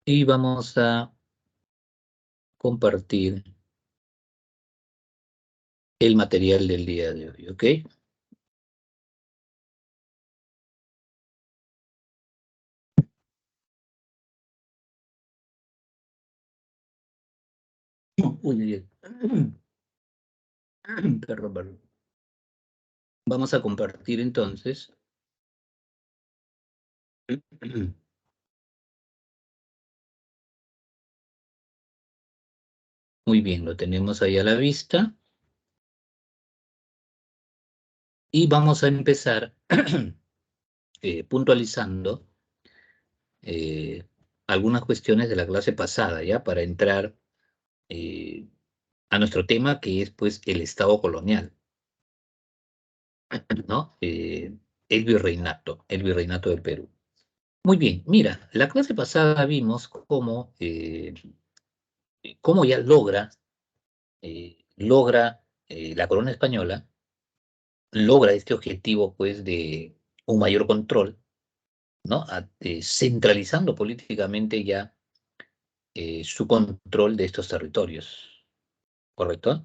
Y vamos a compartir el material del día de hoy, ¿ok? Uy, uy, uy. Perdón, perdón. Vamos a compartir entonces. Muy bien, lo tenemos ahí a la vista. Y vamos a empezar puntualizando eh, algunas cuestiones de la clase pasada, ¿ya? Para entrar eh, a nuestro tema, que es, pues, el Estado colonial, ¿no? El virreinato del Perú. Muy bien, mira, la clase pasada vimos cómo ya logra la corona española, logra este objetivo, pues, de un mayor control, ¿no? Centralizando políticamente ya su control de estos territorios, ¿correcto?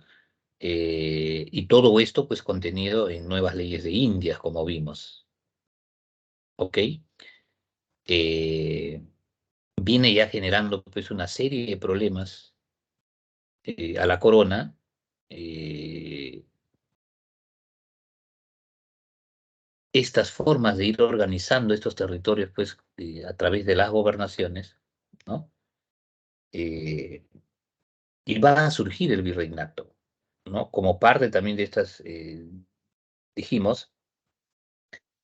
Y todo esto, pues, contenido en nuevas leyes de Indias, como vimos, ¿ok? Eh, Viene ya generando, pues, una serie de problemas a la corona. eh, Estas formas de ir organizando estos territorios, pues, a través de las gobernaciones, ¿no? Eh, y va a surgir el virreinato, ¿no? Como parte también de estas, dijimos,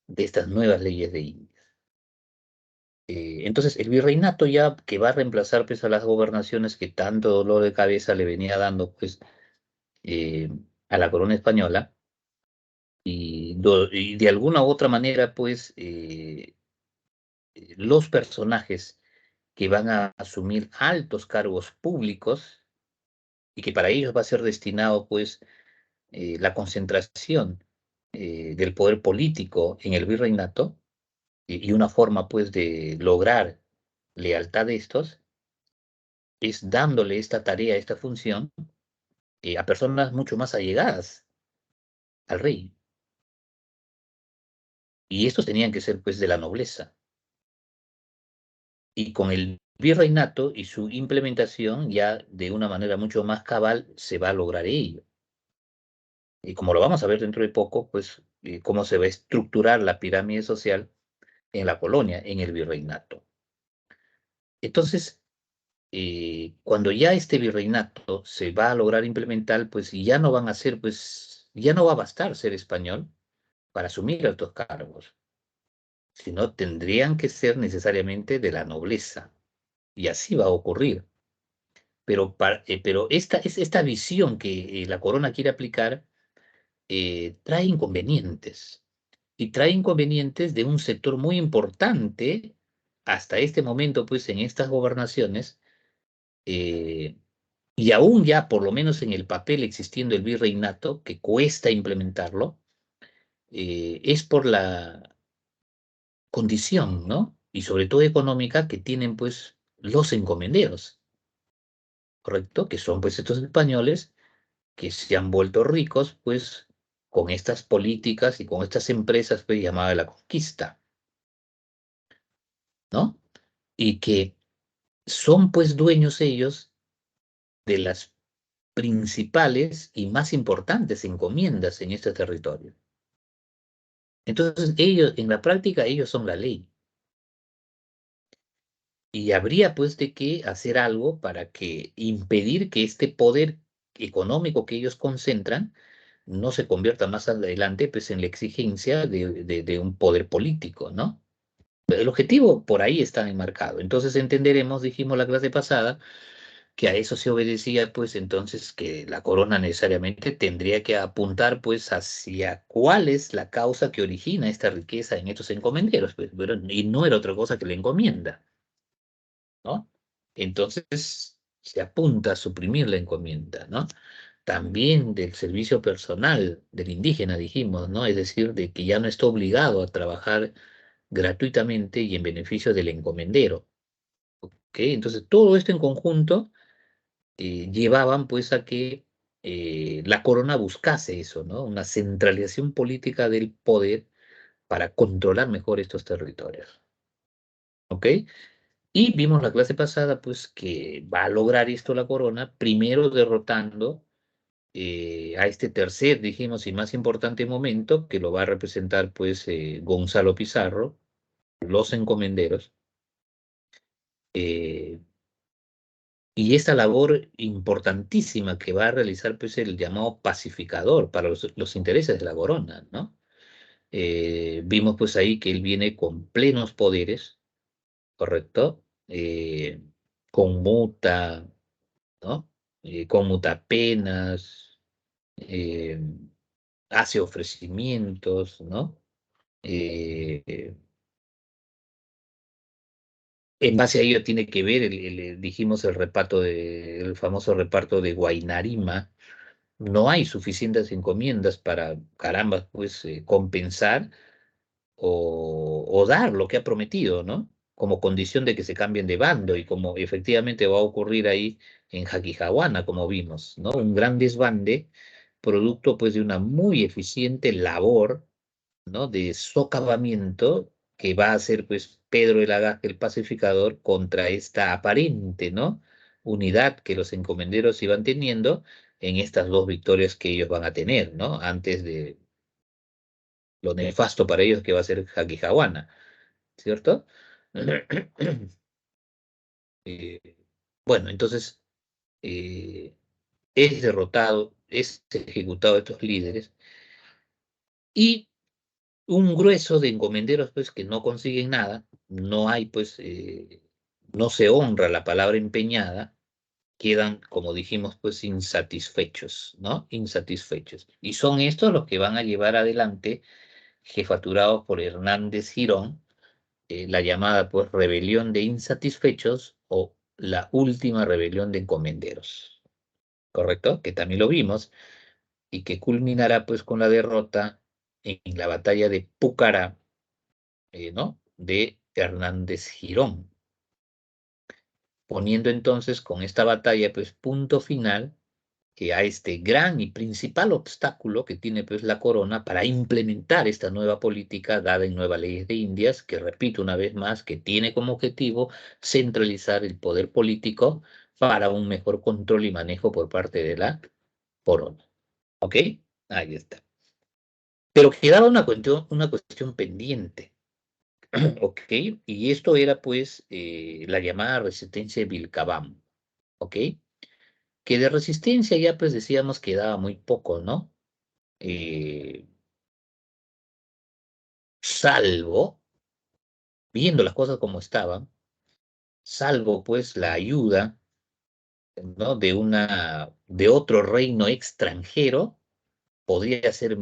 de estas nuevas leyes de Indias. Entonces, el virreinato ya que va a reemplazar, pues, a las gobernaciones que tanto dolor de cabeza le venía dando, pues, eh, a la corona española, y de alguna u otra manera, pues, los personajes que van a asumir altos cargos públicos y que para ellos va a ser destinado, pues, la concentración del poder político en el virreinato, y una forma, pues, de lograr lealtad de estos es dándole esta tarea, esta función, a personas mucho más allegadas al rey. Y estos tenían que ser, pues, de la nobleza. Y con el virreinato y su implementación, ya de una manera mucho más cabal, se va a lograr ello. Y como lo vamos a ver dentro de poco, pues, cómo se va a estructurar la pirámide social en la colonia, en el virreinato. Entonces, cuando ya este virreinato se va a lograr implementar, pues ya no van a ser, pues, ya no va a bastar ser español para asumir altos cargos, sino tendrían que ser necesariamente de la nobleza. Y así va a ocurrir. Pero esta visión que la corona quiere aplicar trae inconvenientes. Y trae inconvenientes de un sector muy importante hasta este momento, pues, en estas gobernaciones, eh, y aún ya, por lo menos en el papel existiendo el virreinato, que cuesta implementarlo, es por la condición, ¿no? Y sobre todo económica que tienen, pues, los encomenderos, ¿correcto? Que son, pues, estos españoles que se han vuelto ricos, pues, con estas políticas y con estas empresas, pues, llamadas la conquista, ¿no? Y que son, pues, dueños ellos de las principales y más importantes encomiendas en este territorio. Entonces, ellos, en la práctica, ellos son la ley. Y habría, pues, de que hacer algo para que impedir que este poder económico que ellos concentran no se convierta más adelante, pues, en la exigencia de un poder político, ¿no? El objetivo por ahí está enmarcado. Entonces entenderemos, dijimos la clase pasada, que a eso se obedecía, pues, entonces, que la corona necesariamente tendría que apuntar, pues, hacia cuál es la causa que origina esta riqueza en estos encomenderos, pues, y no era otra cosa que la encomienda, ¿no? Entonces se apunta a suprimir la encomienda, ¿no? También del servicio personal del indígena, dijimos, ¿no? Es decir, de que ya no está obligado a trabajar gratuitamente y en beneficio del encomendero. ¿Ok? Entonces, todo esto en conjunto llevaban pues a que la corona buscase eso, ¿no? Una centralización política del poder para controlar mejor estos territorios. ¿Ok? Y vimos la clase pasada, pues, que va a lograr esto la corona, primero derrotando a este tercer, dijimos, y más importante momento, que lo va a representar, pues, Gonzalo Pizarro, los encomenderos, eh, y esta labor importantísima que va a realizar, pues, el llamado pacificador para los intereses de la corona, ¿no? Vimos, pues, ahí que él viene con plenos poderes, ¿correcto? Conmuta, ¿no? Conmuta penas, eh, hace ofrecimientos, ¿no? Eh, en base a ello tiene que ver, dijimos, el famoso reparto de Guainarima. No hay suficientes encomiendas para, caramba, pues compensar o dar lo que ha prometido, ¿no? Como condición de que se cambien de bando y como efectivamente va a ocurrir ahí en Jaquijahuana, como vimos, ¿no? Un gran desbande, producto pues de una muy eficiente labor, ¿no? De socavamiento que va a hacer pues Pedro de Lagaje, el pacificador, contra esta aparente, ¿no? Unidad que los encomenderos iban teniendo en estas dos victorias que ellos van a tener, ¿no? Antes de lo nefasto para ellos que va a ser Jaquijahuana, ¿cierto? Eh, bueno, entonces es derrotado, es ejecutado estos líderes y un grueso de encomenderos pues que no consiguen nada, no hay pues, no se honra la palabra empeñada, quedan, como dijimos, pues insatisfechos, ¿no? Insatisfechos. Y son estos los que van a llevar adelante, jefaturados por Hernández Girón, la llamada pues rebelión de insatisfechos o la última rebelión de encomenderos, ¿correcto? Que también lo vimos y que culminará pues con la derrota en la batalla de Púcara, ¿no? De Hernández Girón, poniendo entonces con esta batalla pues punto final a este gran y principal obstáculo que tiene pues la corona para implementar esta nueva política dada en Nuevas Leyes de Indias, que repito una vez más, que tiene como objetivo centralizar el poder político para un mejor control y manejo por parte de la corona. ¿Ok? Ahí está. Pero quedaba una cuestión pendiente, ¿ok? Y esto era pues la llamada resistencia de Vilcabamba, ¿ok? Que de resistencia ya pues decíamos que daba muy poco, ¿no? Eh, salvo, viendo las cosas como estaban, salvo pues la ayuda, ¿no? De otro reino extranjero, podría ser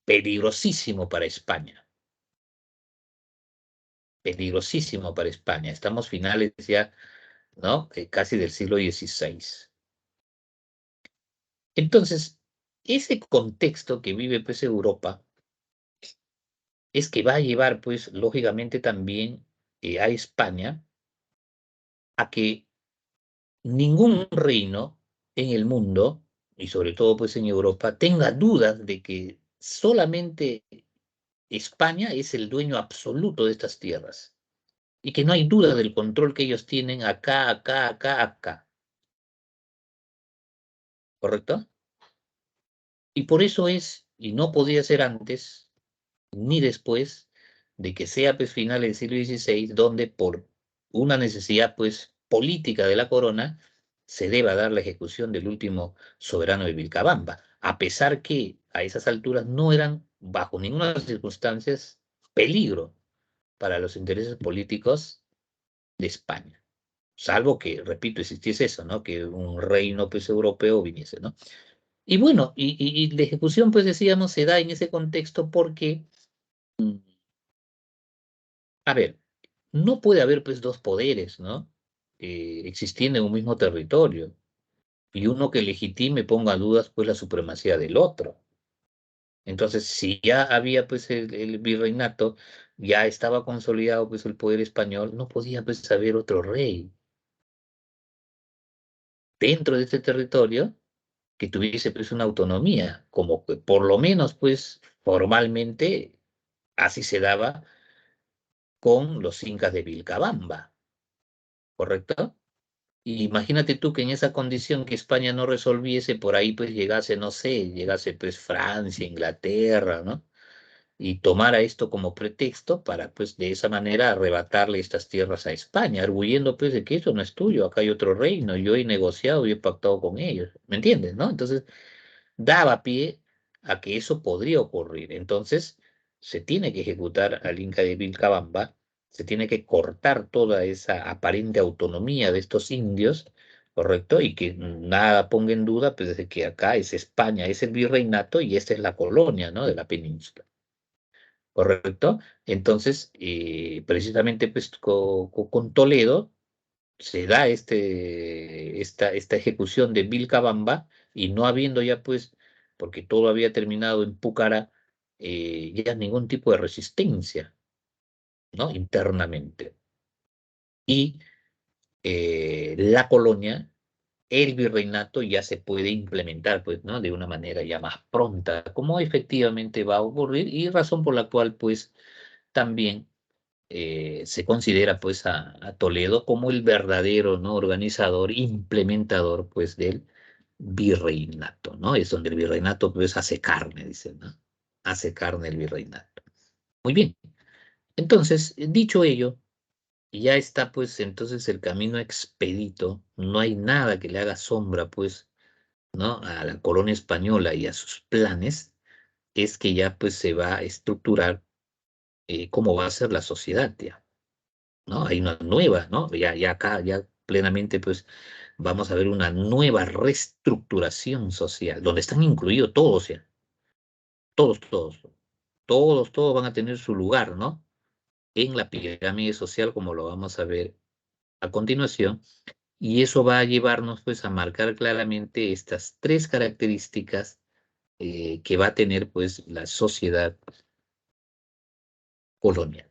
peligrosísimo para España, peligrosísimo para España. Estamos finales ya, ¿no? Casi del siglo XVI. Entonces, ese contexto que vive pues Europa es que va a llevar pues lógicamente también a España a que ningún reino en el mundo, y sobre todo pues en Europa, tenga dudas de que solamente España es el dueño absoluto de estas tierras y que no hay duda del control que ellos tienen acá, acá, acá, acá, ¿correcto? Y por eso es, y no podía ser antes ni después de que sea pues finales del siglo XVI, donde por una necesidad pues política de la corona se deba dar la ejecución del último soberano de Vilcabamba, a pesar que a esas alturas no eran bajo ninguna de las circunstancias peligro para los intereses políticos de España, salvo que, repito, existiese eso, ¿no? Que un reino pues europeo viniese, ¿no? Y bueno, y la ejecución pues decíamos se da en ese contexto porque a ver, no puede haber pues dos poderes, ¿no? Existiendo en un mismo territorio y uno que legitime ponga a dudas pues la supremacía del otro. Entonces, si ya había pues el virreinato, ya estaba consolidado pues el poder español, no podía pues haber otro rey dentro de este territorio que tuviese pues una autonomía, como que por lo menos pues formalmente así se daba con los incas de Vilcabamba, ¿correcto? Y imagínate tú que en esa condición que España no resolviese, por ahí pues llegase, no sé, llegase pues Francia, Inglaterra, ¿no? Y tomara esto como pretexto para pues de esa manera arrebatarle estas tierras a España, arguyendo pues de que eso no es tuyo, acá hay otro reino, yo he negociado, yo he pactado con ellos, ¿me entiendes, no? Entonces, daba pie a que eso podría ocurrir. Entonces, se tiene que ejecutar al Inca de Vilcabamba, se tiene que cortar toda esa aparente autonomía de estos indios, ¿correcto? Y que nada ponga en duda, pues, de que acá es España, es el virreinato y esta es la colonia, ¿no? De la península, ¿correcto? Entonces, precisamente, pues, con Toledo, se da esta ejecución de Vilcabamba y no habiendo ya pues, porque todo había terminado en Púcara, ya ningún tipo de resistencia, ¿no? Internamente. Y la colonia, el virreinato ya se puede implementar, pues, ¿no? De una manera ya más pronta, como efectivamente va a ocurrir y razón por la cual, pues, también se considera pues a Toledo como el verdadero, ¿no? Organizador, implementador pues del virreinato, ¿no? Es donde el virreinato pues hace carne, dicen, ¿no? Hace carne el virreinato. Muy bien. Entonces, dicho ello, ya está pues entonces el camino expedito, no hay nada que le haga sombra pues, ¿no? A la colonia española y a sus planes, es que ya pues se va a estructurar cómo va a ser la sociedad ya. ¿No? Hay una nueva, ¿no? Ya acá, ya plenamente, pues vamos a ver una nueva reestructuración social, donde están incluidos todos ya, todos van a tener su lugar, ¿no? En la pirámide social, como lo vamos a ver a continuación, y eso va a llevarnos, pues, a marcar claramente estas tres características que va a tener, pues, la sociedad colonial,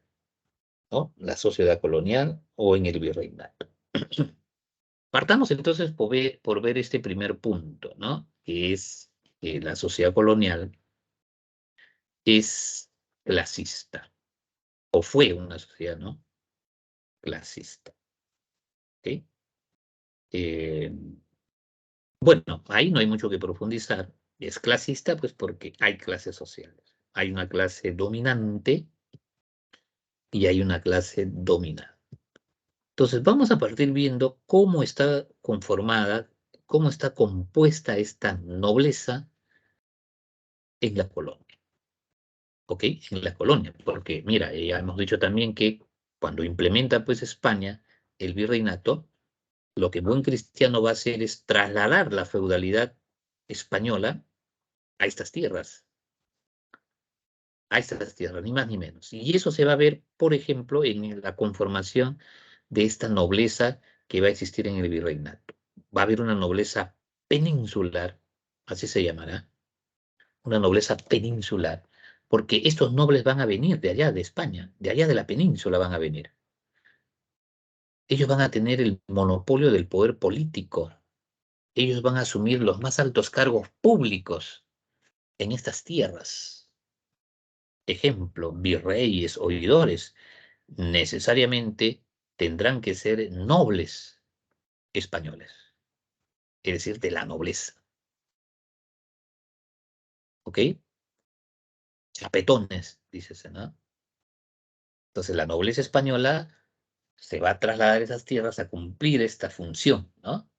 ¿no? La sociedad colonial o en el virreinato. Partamos entonces por ver este primer punto, ¿no? Que es que la sociedad colonial es clasista, o fue una sociedad, ¿no? Clasista, ¿ok? Eh, bueno, ahí no hay mucho que profundizar. Es clasista, pues porque hay clases sociales. Hay una clase dominante y hay una clase dominada. Entonces, vamos a partir viendo cómo está conformada, cómo está compuesta esta nobleza en la colonia. ¿Ok? En la colonia, porque mira, ya hemos dicho también que cuando implementa pues España el virreinato, lo que buen cristiano va a hacer es trasladar la feudalidad española a estas tierras, ni más ni menos. Y eso se va a ver, por ejemplo, en la conformación de esta nobleza que va a existir en el virreinato. Va a haber una nobleza peninsular, así se llamará, una nobleza peninsular, porque estos nobles van a venir de allá, de España, de allá de la península van a venir. Ellos van a tener el monopolio del poder político. Ellos van a asumir los más altos cargos públicos en estas tierras. Ejemplo, virreyes, oidores, necesariamente tendrán que ser nobles españoles, es decir, de la nobleza. ¿Ok? Chapetones, dices, ¿no? Entonces la nobleza española se va a trasladar a esas tierras a cumplir esta función, ¿no?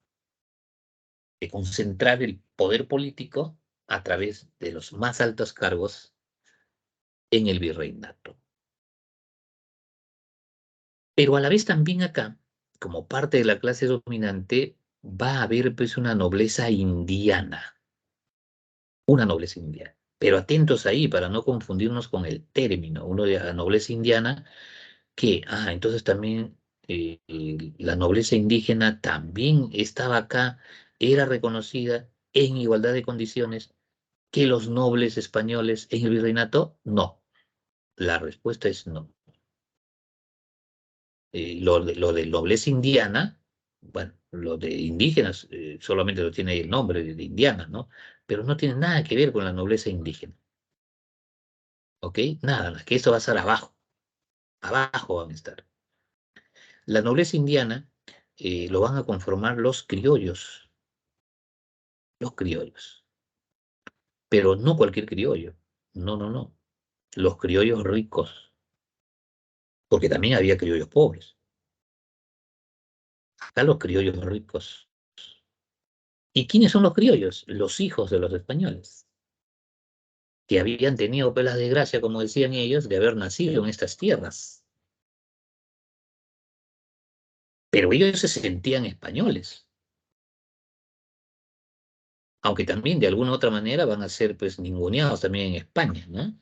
De concentrar el poder político a través de los más altos cargos en el virreinato. Pero a la vez también acá, como parte de la clase dominante, va a haber pues una nobleza indiana. Pero atentos ahí para no confundirnos con el término, uno de la nobleza indiana, que, entonces también la nobleza indígena también estaba acá, era reconocida en igualdad de condiciones. ¿Que los nobles españoles en el virreinato? No. La respuesta es no. Lo de nobleza indiana, bueno, lo de indígenas solamente lo tiene ahí el nombre de indiana, ¿no? Pero no tiene nada que ver con la nobleza indígena, ¿ok? Nada más, que eso va a estar abajo, abajo van a estar. La nobleza indiana lo van a conformar los criollos, pero no cualquier criollo, no, no, no, los criollos ricos, porque también había criollos pobres, acá los criollos ricos. ¿Y quiénes son los criollos? Los hijos de los españoles, que habían tenido pelas de gracia, como decían ellos, de haber nacido en estas tierras. Pero ellos se sentían españoles, aunque también de alguna u otra manera van a ser pues ninguneados también en España, ¿no?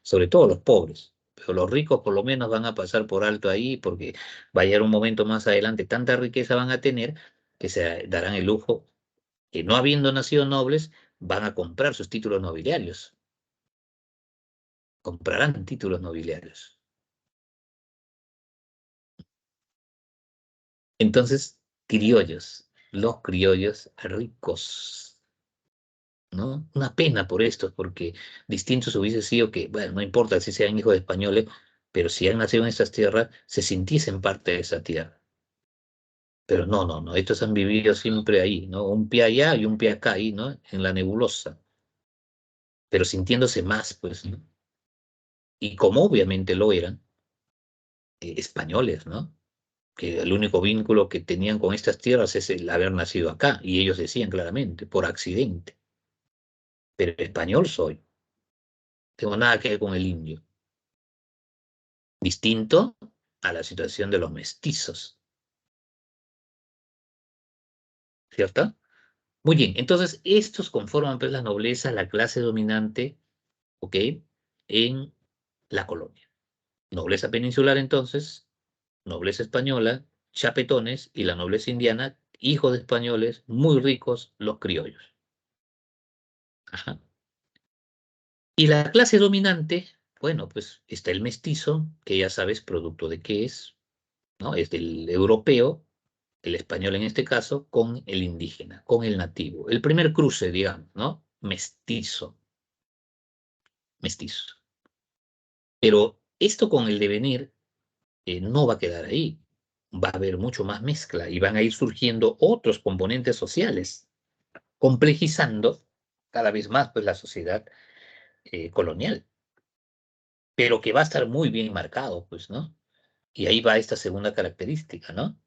Sobre todo los pobres. Pero los ricos por lo menos van a pasar por alto ahí porque va a llegar un momento más adelante, tanta riqueza van a tener que se darán el lujo que no habiendo nacido nobles, van a comprar sus títulos nobiliarios, comprarán títulos nobiliarios. Entonces, criollos, los criollos ricos, ¿no? Una pena por esto, porque distintos hubiese sido que, bueno, no importa si sean hijos de españoles, pero si han nacido en estas tierras, se sintiesen parte de esa tierra. Pero no, no, no, estos han vivido siempre ahí, ¿no? Un pie allá y un pie acá, ahí, ¿no? En la nebulosa, pero sintiéndose más, pues, ¿no? Y como obviamente lo eran, españoles, ¿no? Que el único vínculo que tenían con estas tierras es el haber nacido acá, y ellos decían claramente, por accidente, pero español soy, tengo nada que ver con el indio, distinto a la situación de los mestizos, ¿cierto? Muy bien, entonces estos conforman pues la nobleza, la clase dominante, ¿ok? En la colonia. Nobleza peninsular entonces, nobleza española, chapetones y la nobleza indiana, hijos de españoles, muy ricos, los criollos. Ajá. Y la clase dominante, bueno, pues está el mestizo, que ya sabes, producto de qué es, ¿no? Es del europeo, el español en este caso, con el indígena, con el nativo. El primer cruce, digamos, ¿no? Mestizo, mestizo. Pero esto con el devenir no va a quedar ahí. Va a haber mucho más mezcla y van a ir surgiendo otros componentes sociales, complejizando cada vez más pues, la sociedad colonial, pero que va a estar muy bien marcado, pues, ¿no? Y ahí va esta segunda característica, ¿no?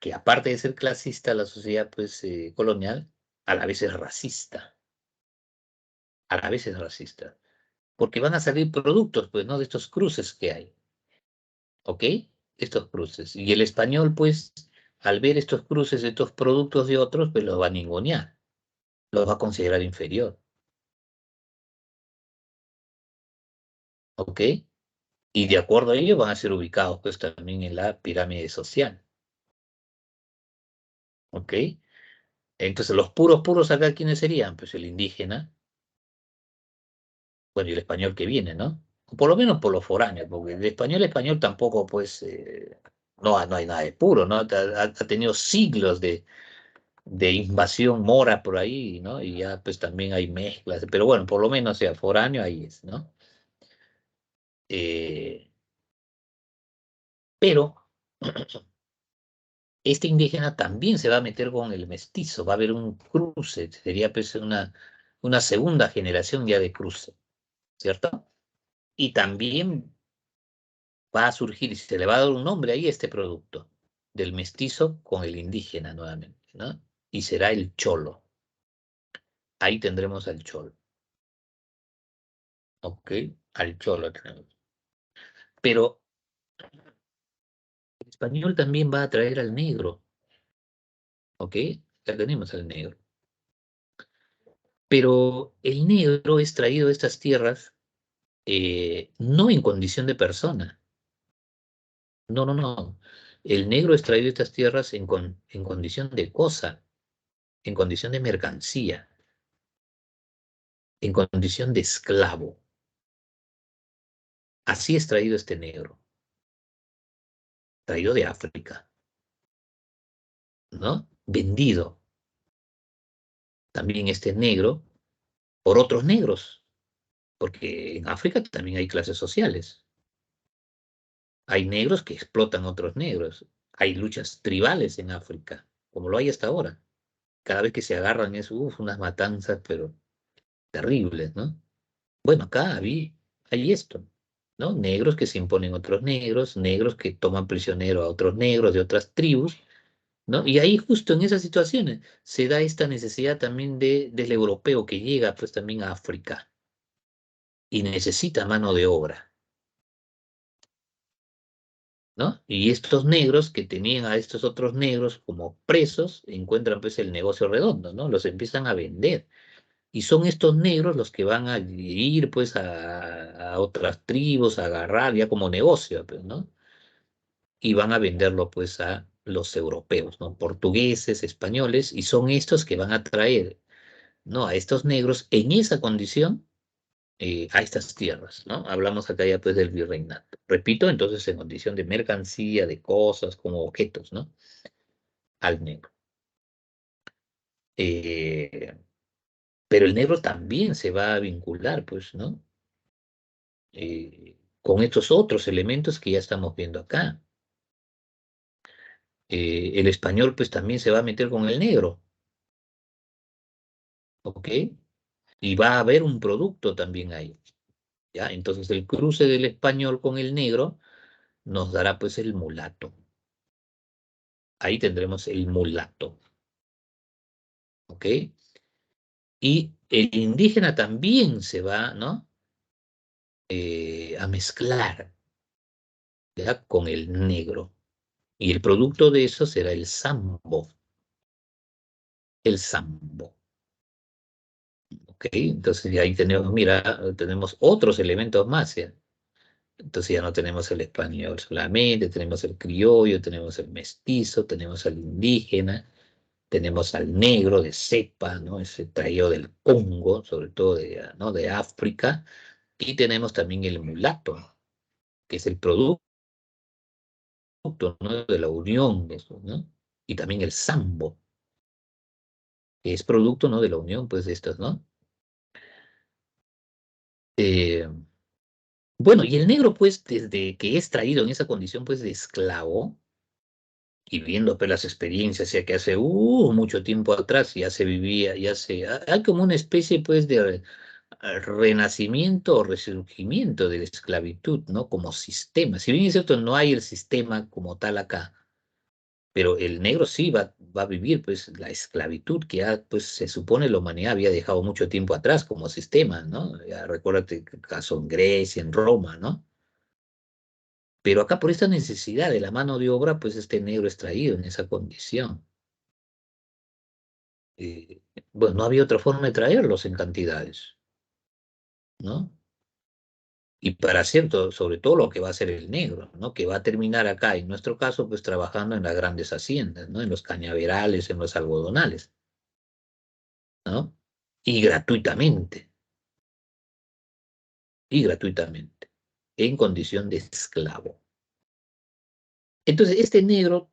Que aparte de ser clasista, la sociedad pues, colonial, a la vez es racista, a la vez es racista, porque van a salir productos, pues, ¿no? De estos cruces que hay, ¿ok? Estos cruces. Y el español, pues, al ver estos cruces de estos productos de otros, pues los va a ningunear, los va a considerar inferior, ¿ok? Y de acuerdo a ello van a ser ubicados, pues, también en la pirámide social, ¿ok? Entonces, los puros, puros acá, ¿quiénes serían? Pues el indígena, bueno, y el español que viene, ¿no? O por lo menos por los foráneos, porque de español a español tampoco, pues, no hay nada de puro, ¿no? Ha tenido siglos de invasión mora por ahí, ¿no? Y ya, pues, también hay mezclas, pero bueno, por lo menos, sea, foráneo ahí es, ¿no? Eh, pero este indígena también se va a meter con el mestizo, va a haber un cruce, sería, pues, una segunda generación ya de cruce, ¿cierto? Y también va a surgir y se le va a dar un nombre ahí a este producto, del mestizo con el indígena nuevamente, ¿no? Y será el cholo. Ahí tendremos al cholo, ¿ok? Al cholo tenemos. Pero el español también va a traer al negro, ¿ok? Ya tenemos al negro. Pero el negro es traído de estas tierras no en condición de persona, no, no, no. El negro es traído de estas tierras en condición de cosa, en condición de mercancía. en condición de esclavo. Así es traído este negro, traído de África, ¿no? Vendido también este negro por otros negros, porque en África también hay clases sociales. Hay negros que explotan a otros negros. Hay luchas tribales en África, como lo hay hasta ahora. Cada vez que se agarran es unas matanzas, pero terribles, ¿no? Bueno, acá hay esto, ¿no? Negros que se imponen a otros negros, negros que toman prisionero a otros negros de otras tribus, ¿no? Y ahí justo en esas situaciones se da esta necesidad también del europeo que llega pues también a África y necesita mano de obra, ¿no? Y estos negros que tenían a estos otros negros como presos encuentran pues el negocio redondo, ¿no? Los empiezan a vender. Y son estos negros los que van a ir pues a otras tribus a agarrar ya como negocio, pues, ¿no? Y van a venderlo pues a los europeos, ¿no? Portugueses, españoles, y son estos que van a traer, ¿no? A estos negros en esa condición a estas tierras, ¿no? Hablamos acá ya pues del virreinato. Repito, entonces en condición de mercancía, de cosas, como objetos, ¿no? Al negro. Eh, pero el negro también se va a vincular, pues, ¿no? Con estos otros elementos que ya estamos viendo acá. El español pues también se va a meter con el negro, ¿ok? Y va a haber un producto también ahí, ¿ya? Entonces el cruce del español con el negro nos dará pues el mulato. Ahí tendremos el mulato, ¿ok? Y el indígena también se va, ¿no? A mezclar, ¿ya? Con el negro. Y el producto de eso será el sambo, el sambo. ¿Ok? Entonces ya ahí tenemos, mira, tenemos otros elementos más, ¿ya? Entonces ya no tenemos el español solamente, tenemos el criollo, tenemos el mestizo, tenemos al indígena, tenemos al negro de cepa, ¿no? Ese traído del Congo, sobre todo de, ¿no? de África, y tenemos también el mulato, que es el producto, ¿no? de la unión de eso, ¿no? Y también el sambo, que es producto, ¿no? de la unión, pues, de estos, ¿no? Eh, bueno, y el negro, pues, desde que es traído en esa condición, pues, de esclavo, y viendo pues, las experiencias, ya que hace mucho tiempo atrás ya se vivía, hay como una especie, pues, de renacimiento o resurgimiento de la esclavitud, ¿no? Como sistema. Si bien es cierto, no hay el sistema como tal acá, pero el negro sí va a vivir, pues, la esclavitud que ya, pues, se supone la humanidad había dejado mucho tiempo atrás como sistema, ¿no? Ya recuérdate el caso en Grecia, en Roma, ¿no? Pero acá por esta necesidad de la mano de obra, pues este negro es traído en esa condición. Eh, bueno, no había otra forma de traerlos en cantidades, ¿no? Y para cierto, sobre todo lo que va a ser el negro, ¿no? Que va a terminar acá, en nuestro caso, pues trabajando en las grandes haciendas, ¿no? En los cañaverales, en los algodonales, ¿no? Y gratuitamente, y gratuitamente, en condición de esclavo. Entonces, este negro,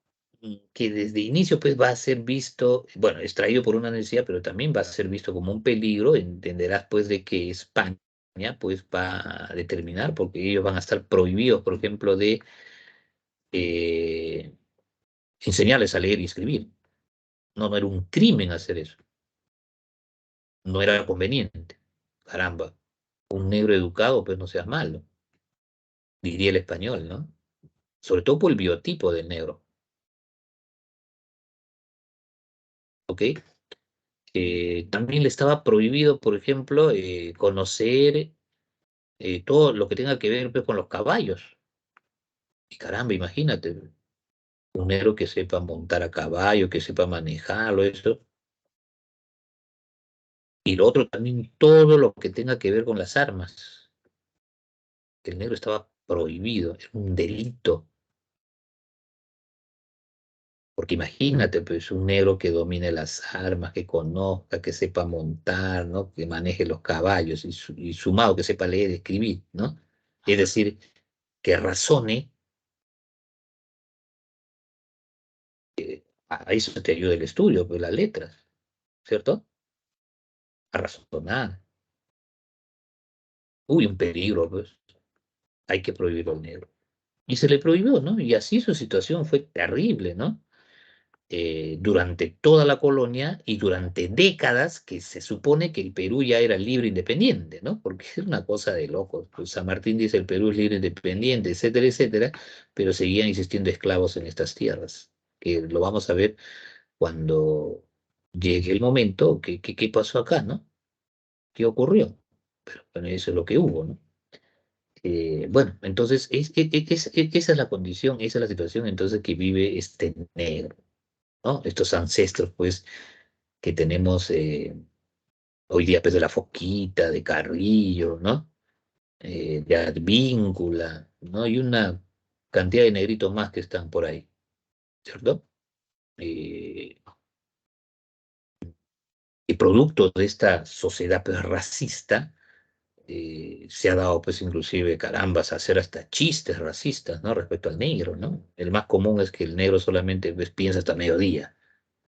que desde inicio pues va a ser visto, bueno, extraído por una necesidad, pero también va a ser visto como un peligro, entenderás pues de que España pues va a determinar, porque ellos van a estar prohibidos, por ejemplo, de eh, enseñarles a leer y escribir. No, no era un crimen hacer eso, no era conveniente. Caramba, un negro educado pues no seas malo, diría el español, ¿no? Sobre todo por el biotipo del negro, ¿ok? También le estaba prohibido, por ejemplo, conocer todo lo que tenga que ver pues, con los caballos. Y caramba, imagínate, un negro que sepa montar a caballo, que sepa manejarlo, eso. Y lo otro también, todo lo que tenga que ver con las armas. El negro estaba prohibido, era un delito, Porque imagínate, pues, un negro que domine las armas, que conozca, que sepa montar, ¿no? Que maneje los caballos y sumado que sepa leer y escribir, ¿no? Es decir, que razone, a eso te ayuda el estudio, pues las letras, ¿cierto? A razonar. Uy, un peligro, pues, hay que prohibirlo al negro. Y se le prohibió, ¿no? Y así su situación fue terrible, ¿no? Durante toda la colonia y durante décadas que se supone que el Perú ya era libre e independiente, ¿no? Porque es una cosa de locos. Pues San Martín dice el Perú es libre e independiente, etcétera, etcétera, pero seguían existiendo esclavos en estas tierras, que lo vamos a ver cuando llegue el momento, ¿qué pasó acá, no? ¿Qué ocurrió? Pero bueno, eso es lo que hubo, ¿no? Bueno, entonces esa es la condición, esa es la situación entonces que vive este negro, ¿no? Estos ancestros, pues, que tenemos hoy día, pues, de la Foquita, de Carrillo, ¿no? De Advíncula, ¿no? Y una cantidad de negritos más que están por ahí, ¿cierto? Eh, y producto de esta sociedad, pues, racista, se ha dado, pues, inclusive, carambas, a hacer hasta chistes racistas, ¿no? Respecto al negro, ¿no? El más común es que el negro solamente, pues, piensa hasta mediodía,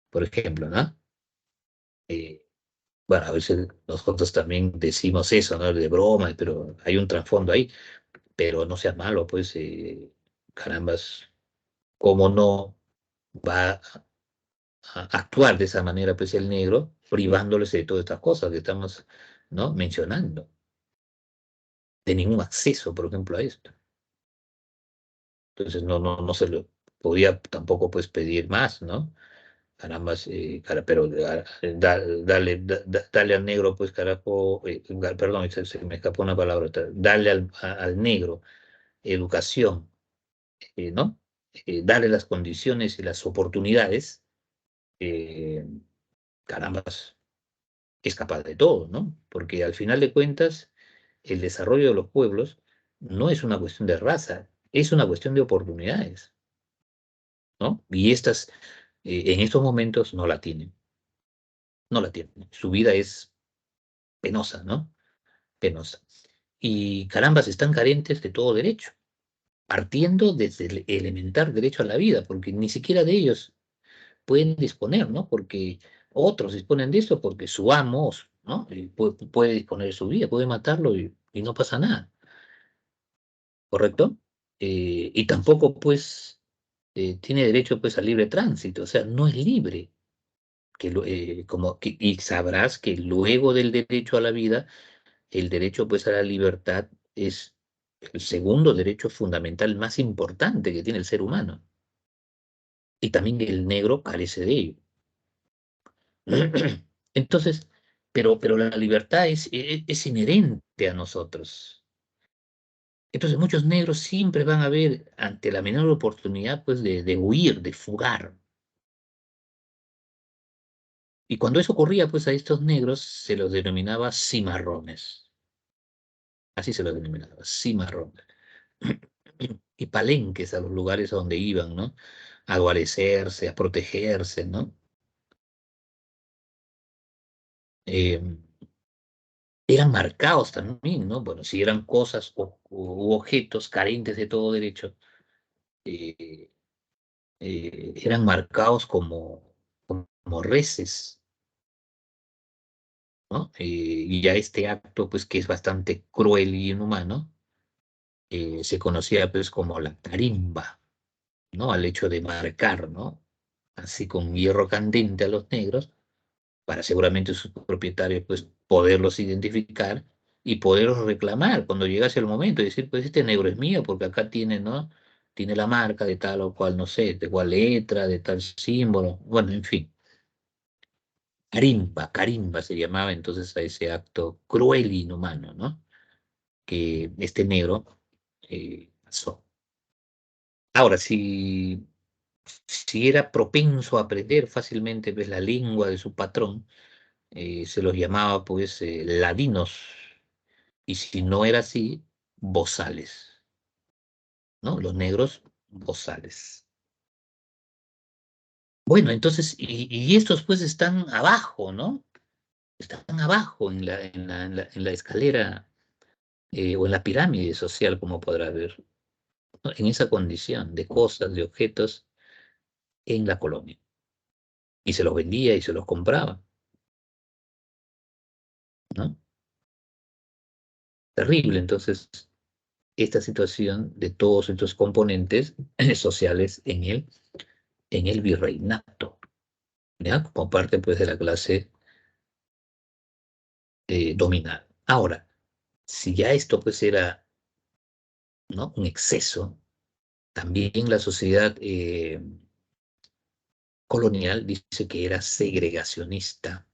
por ejemplo, ¿no? Eh, bueno, a veces nosotros también decimos eso, ¿no? De broma, pero hay un trasfondo ahí, pero no seas malo, pues, carambas, ¿cómo no va a actuar de esa manera, pues, el negro, privándoles de todas estas cosas que estamos, ¿no? Mencionando, de ningún acceso, por ejemplo, a esto. Entonces no se le podía tampoco, pues, pedir más, ¿no? Carambas, pero dale al negro, pues, carajo, perdón, se me escapó una palabra, dale al negro educación, ¿no? Darle las condiciones y las oportunidades, eh, carambas, es capaz de todo, ¿no? Porque al final de cuentas, el desarrollo de los pueblos no es una cuestión de raza, es una cuestión de oportunidades, ¿no? Y estas, en estos momentos, no la tienen, no la tienen. Su vida es penosa, ¿no? Penosa. Y carambas, están carentes de todo derecho, partiendo desde el elemental derecho a la vida, porque ni siquiera de ellos pueden disponer, ¿no? Porque otros disponen de esto porque su amo, ¿no? Puede disponer de su vida, puede matarlo y no pasa nada, ¿correcto? Y tampoco, pues, tiene derecho, pues, al libre tránsito, o sea, no es libre. Y sabrás que luego del derecho a la vida, el derecho, pues, a la libertad es el segundo derecho fundamental más importante que tiene el ser humano. Y también el negro carece de ello. Entonces, pero la libertad es inherente a nosotros. Entonces, muchos negros siempre van a ver ante la menor oportunidad, pues, de huir, de fugar. Y cuando eso ocurría, pues, a estos negros se los denominaba cimarrones. Así se los denominaba, cimarrones. Y palenques a los lugares a donde iban, ¿no? A guarecerse, a protegerse, ¿no? Eh, Eran marcados también, ¿no? Bueno, si eran cosas u objetos carentes de todo derecho, eh, eran marcados como reces, ¿no? Y ya este acto, pues, que es bastante cruel y inhumano, se conocía, pues, como la tarimba, ¿no? Al hecho de marcar, ¿no? Así con hierro candente a los negros, para seguramente sus propietarios, pues, poderlos identificar y poderlos reclamar cuando llegase el momento y decir, pues, este negro es mío porque acá tiene, ¿no? Tiene la marca de tal o cual, no sé, de cual letra, de tal símbolo, bueno, en fin. Carimba, carimba se llamaba entonces a ese acto cruel y inhumano, ¿no? Que este negro pasó. Ahora, si era propenso a aprender fácilmente, pues, la lengua de su patrón, se los llamaba, pues, ladinos, y si no era así, bozales, ¿no? Los negros, bozales. Bueno, entonces, y estos pues están abajo, ¿no? Están abajo en la escalera o en la pirámide social, como podrá ver, ¿no? En esa condición de cosas, de objetos en la colonia. Y se los vendía y se los compraba, ¿no? Terrible, entonces, esta situación de todos estos componentes sociales en el virreinato, ¿ya? Como parte pues de la clase dominante. Ahora, si ya esto pues era, ¿no?, un exceso, también la sociedad colonial dice que era segregacionista.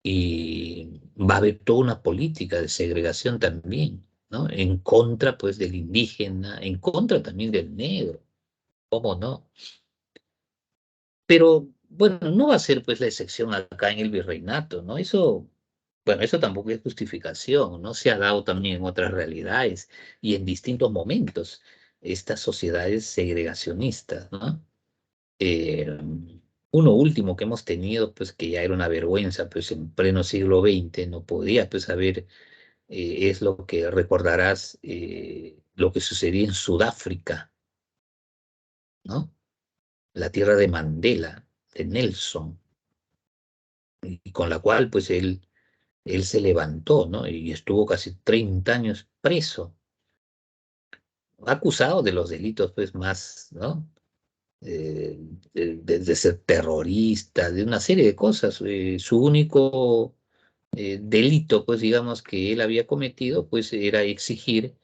Y va a haber toda una política de segregación también, ¿no? En contra, pues, del indígena, en contra también del negro, ¿cómo no? Pero, bueno, no va a ser, pues, la excepción acá en el virreinato, ¿no? Eso, bueno, eso tampoco es justificación, ¿no? Se ha dado también en otras realidades y en distintos momentos, estas sociedades segregacionistas, ¿no? Eh, uno último que hemos tenido, pues que ya era una vergüenza, pues en pleno siglo XX, no podía, pues haber, es lo que recordarás, lo que sucedía en Sudáfrica, ¿no? La tierra de Mandela, de Nelson, y con la cual, pues él se levantó, ¿no? Y estuvo casi 30 años preso, acusado de los delitos, pues más, ¿no? eh, de ser terrorista, de una serie de cosas. Su único delito, pues digamos, que él había cometido, pues era exigir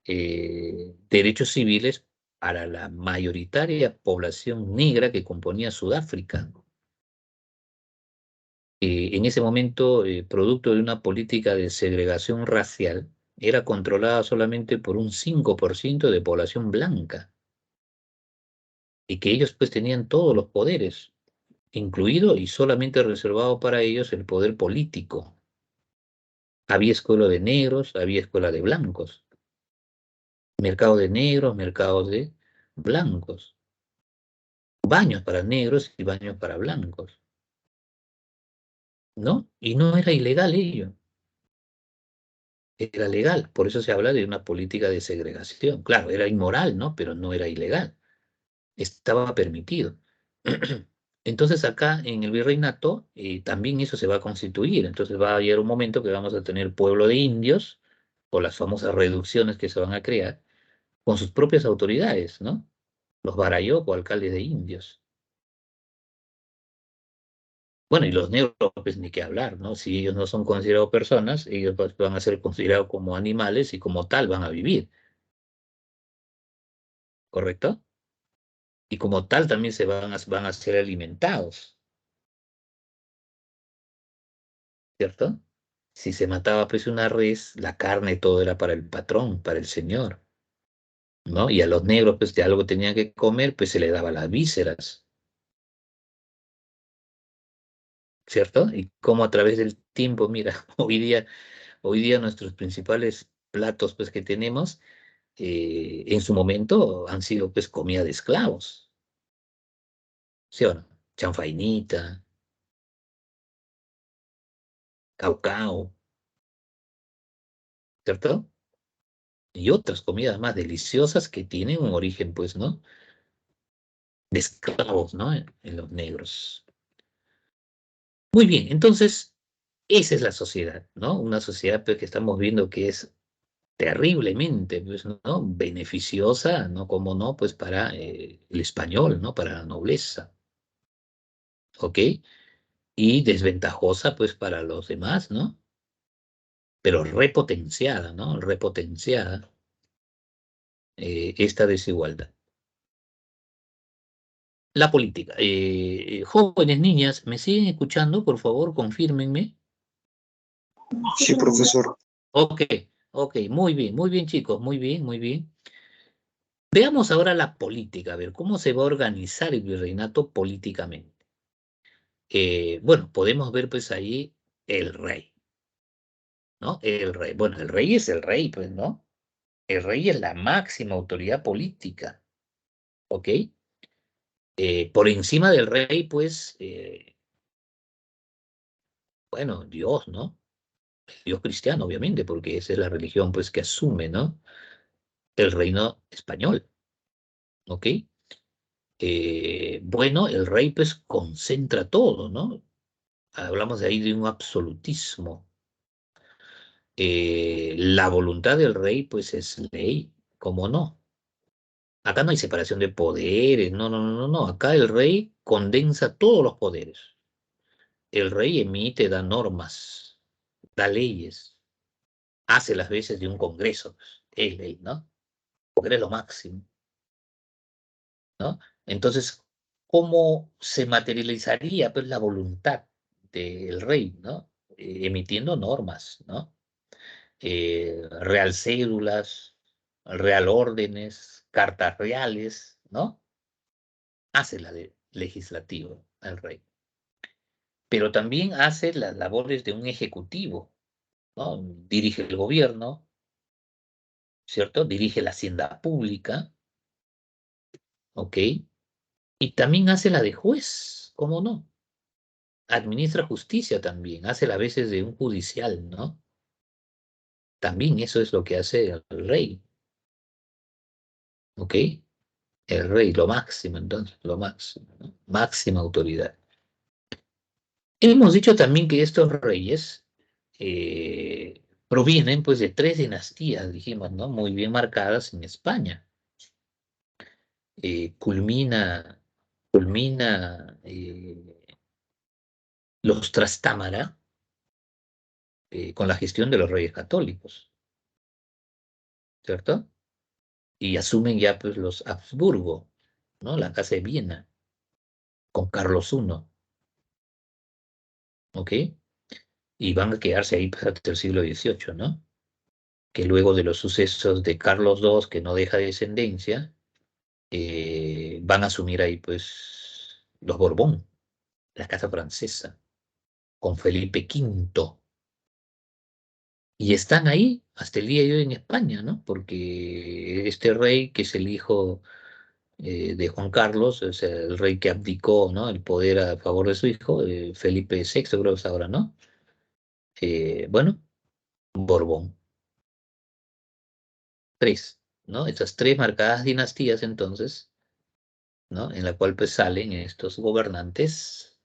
derechos civiles para la mayoritaria población negra que componía Sudáfrica. En ese momento, producto de una política de segregación racial, era controlada solamente por un 5% de población blanca y que ellos pues tenían todos los poderes, incluido y solamente reservado para ellos el poder político. Había escuela de negros, había escuela de blancos, mercado de negros, mercados de blancos, baños para negros y baños para blancos, ¿no? Y no era ilegal ello, era legal, por eso se habla de una política de segregación. Claro, era inmoral, ¿no? Pero no era ilegal, estaba permitido. Entonces acá en el virreinato también eso se va a constituir. Entonces va a llegar un momento que vamos a tener pueblo de indios o las famosas reducciones que se van a crear con sus propias autoridades, ¿no? Los barayó o alcaldes de indios. Bueno, y los negros, pues ni qué hablar, ¿no? Si ellos no son considerados personas, ellos pues, van a ser considerados como animales y como tal van a vivir, ¿correcto? Y como tal también van a ser alimentados, ¿cierto? Si se mataba pues una res, la carne todo era para el patrón, para el señor, ¿no? Y a los negros pues de algo tenían que comer, pues se les daba las vísceras, ¿cierto? Y como a través del tiempo, mira, hoy día nuestros principales platos pues que tenemos, en su momento han sido pues comida de esclavos, ¿sí o no? Chanfainita, caucao, ¿cierto? Y otras comidas más deliciosas que tienen un origen pues, ¿no? De esclavos, ¿no? En los negros. Muy bien, entonces, esa es la sociedad, ¿no? Una sociedad pues, que estamos viendo que es terriblemente, pues, ¿no? Beneficiosa, ¿no? Como no, pues para el español, ¿no? Para la nobleza, ¿ok? Y desventajosa, pues, para los demás, ¿no? Pero repotenciada, ¿no? Repotenciada esta desigualdad. La política. Jóvenes, niñas, ¿me siguen escuchando? Por favor, confírmenme. Sí, profesor. Ok, ok, muy bien, chicos, muy bien, muy bien. Veamos ahora la política, a ver cómo se va a organizar el virreinato políticamente. Bueno, podemos ver pues ahí el rey, ¿no? El rey. Bueno, el rey es el rey, pues, ¿no? El rey es la máxima autoridad política. ¿ok? Por encima del rey, pues, bueno, Dios, ¿no? Dios cristiano, obviamente, porque esa es la religión, pues, que asume, ¿no? El reino español, ¿ok? Bueno, el rey, pues, concentra todo, ¿no? Hablamos de ahí de un absolutismo. La voluntad del rey, pues, es ley, ¿cómo no? Acá no hay separación de poderes, no, no, no, no, no. Acá el rey condensa todos los poderes. El rey emite, da normas, da leyes, hace las veces de un congreso, pues, es ley, ¿no? Porque es lo máximo, ¿no? Entonces, ¿cómo se materializaría, pues, la voluntad del rey, ¿no? Emitiendo normas, ¿no? Real cédulas, real órdenes, cartas reales, ¿no? Hace la de legislativo el rey, pero también hace las labores de un ejecutivo, ¿no? Dirige el gobierno, ¿cierto? Dirige la hacienda pública, ¿ok? Y también hace la de juez, ¿cómo no? Administra justicia también, hace las veces de un judicial, ¿no? También eso es lo que hace el rey, ¿ok? El rey, lo máximo, entonces, lo máximo, ¿no? Máxima autoridad. Hemos dicho también que estos reyes provienen, pues, de tres dinastías, dijimos, ¿no? Muy bien marcadas en España. Culmina los Trastámara con la gestión de los reyes católicos, ¿cierto? Y asumen ya, pues, los Habsburgo, ¿no? La Casa de Viena, con Carlos I, ¿ok? Y van a quedarse ahí, pues, hasta el siglo XVIII, ¿no? Que luego de los sucesos de Carlos II, que no deja descendencia, van a asumir ahí, pues, los Borbón, la Casa Francesa, con Felipe V. Y están ahí hasta el día de hoy en España, ¿no? Porque este rey, que es el hijo de Juan Carlos, es el rey que abdicó, ¿no? El poder a favor de su hijo, Felipe VI, creo que es ahora, ¿no? Bueno, Borbón, tres, ¿no? Estas tres marcadas dinastías, entonces, ¿no? En la cual, pues, salen estos gobernantes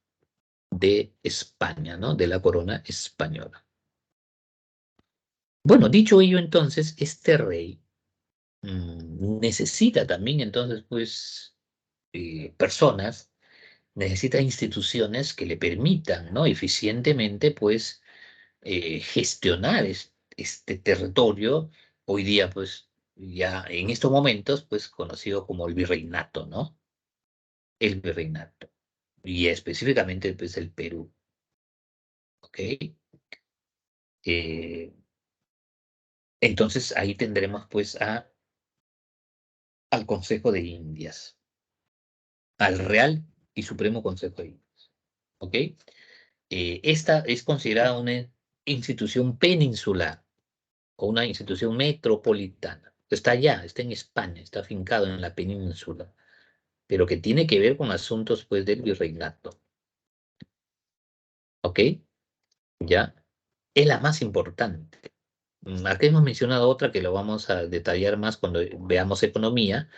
de España, ¿no? De la corona española. Bueno, dicho ello, entonces, este rey necesita también, entonces, pues, personas, necesita instituciones que le permitan, ¿no? Eficientemente, pues, gestionar este territorio, hoy día, pues, ya en estos momentos, pues, conocido como el virreinato, ¿no? El virreinato. Y específicamente, pues, el Perú, ¿ok? Eh, entonces, ahí tendremos, pues, al Consejo de Indias, al Real y Supremo Consejo de Indias, ¿ok? Esta es considerada una institución peninsular o una institución metropolitana. Está allá, está en España, está afincado en la península, pero que tiene que ver con asuntos, pues, del virreinato, ¿ok? Ya, es la más importante. Acá hemos mencionado otra que lo vamos a detallar más cuando veamos economía,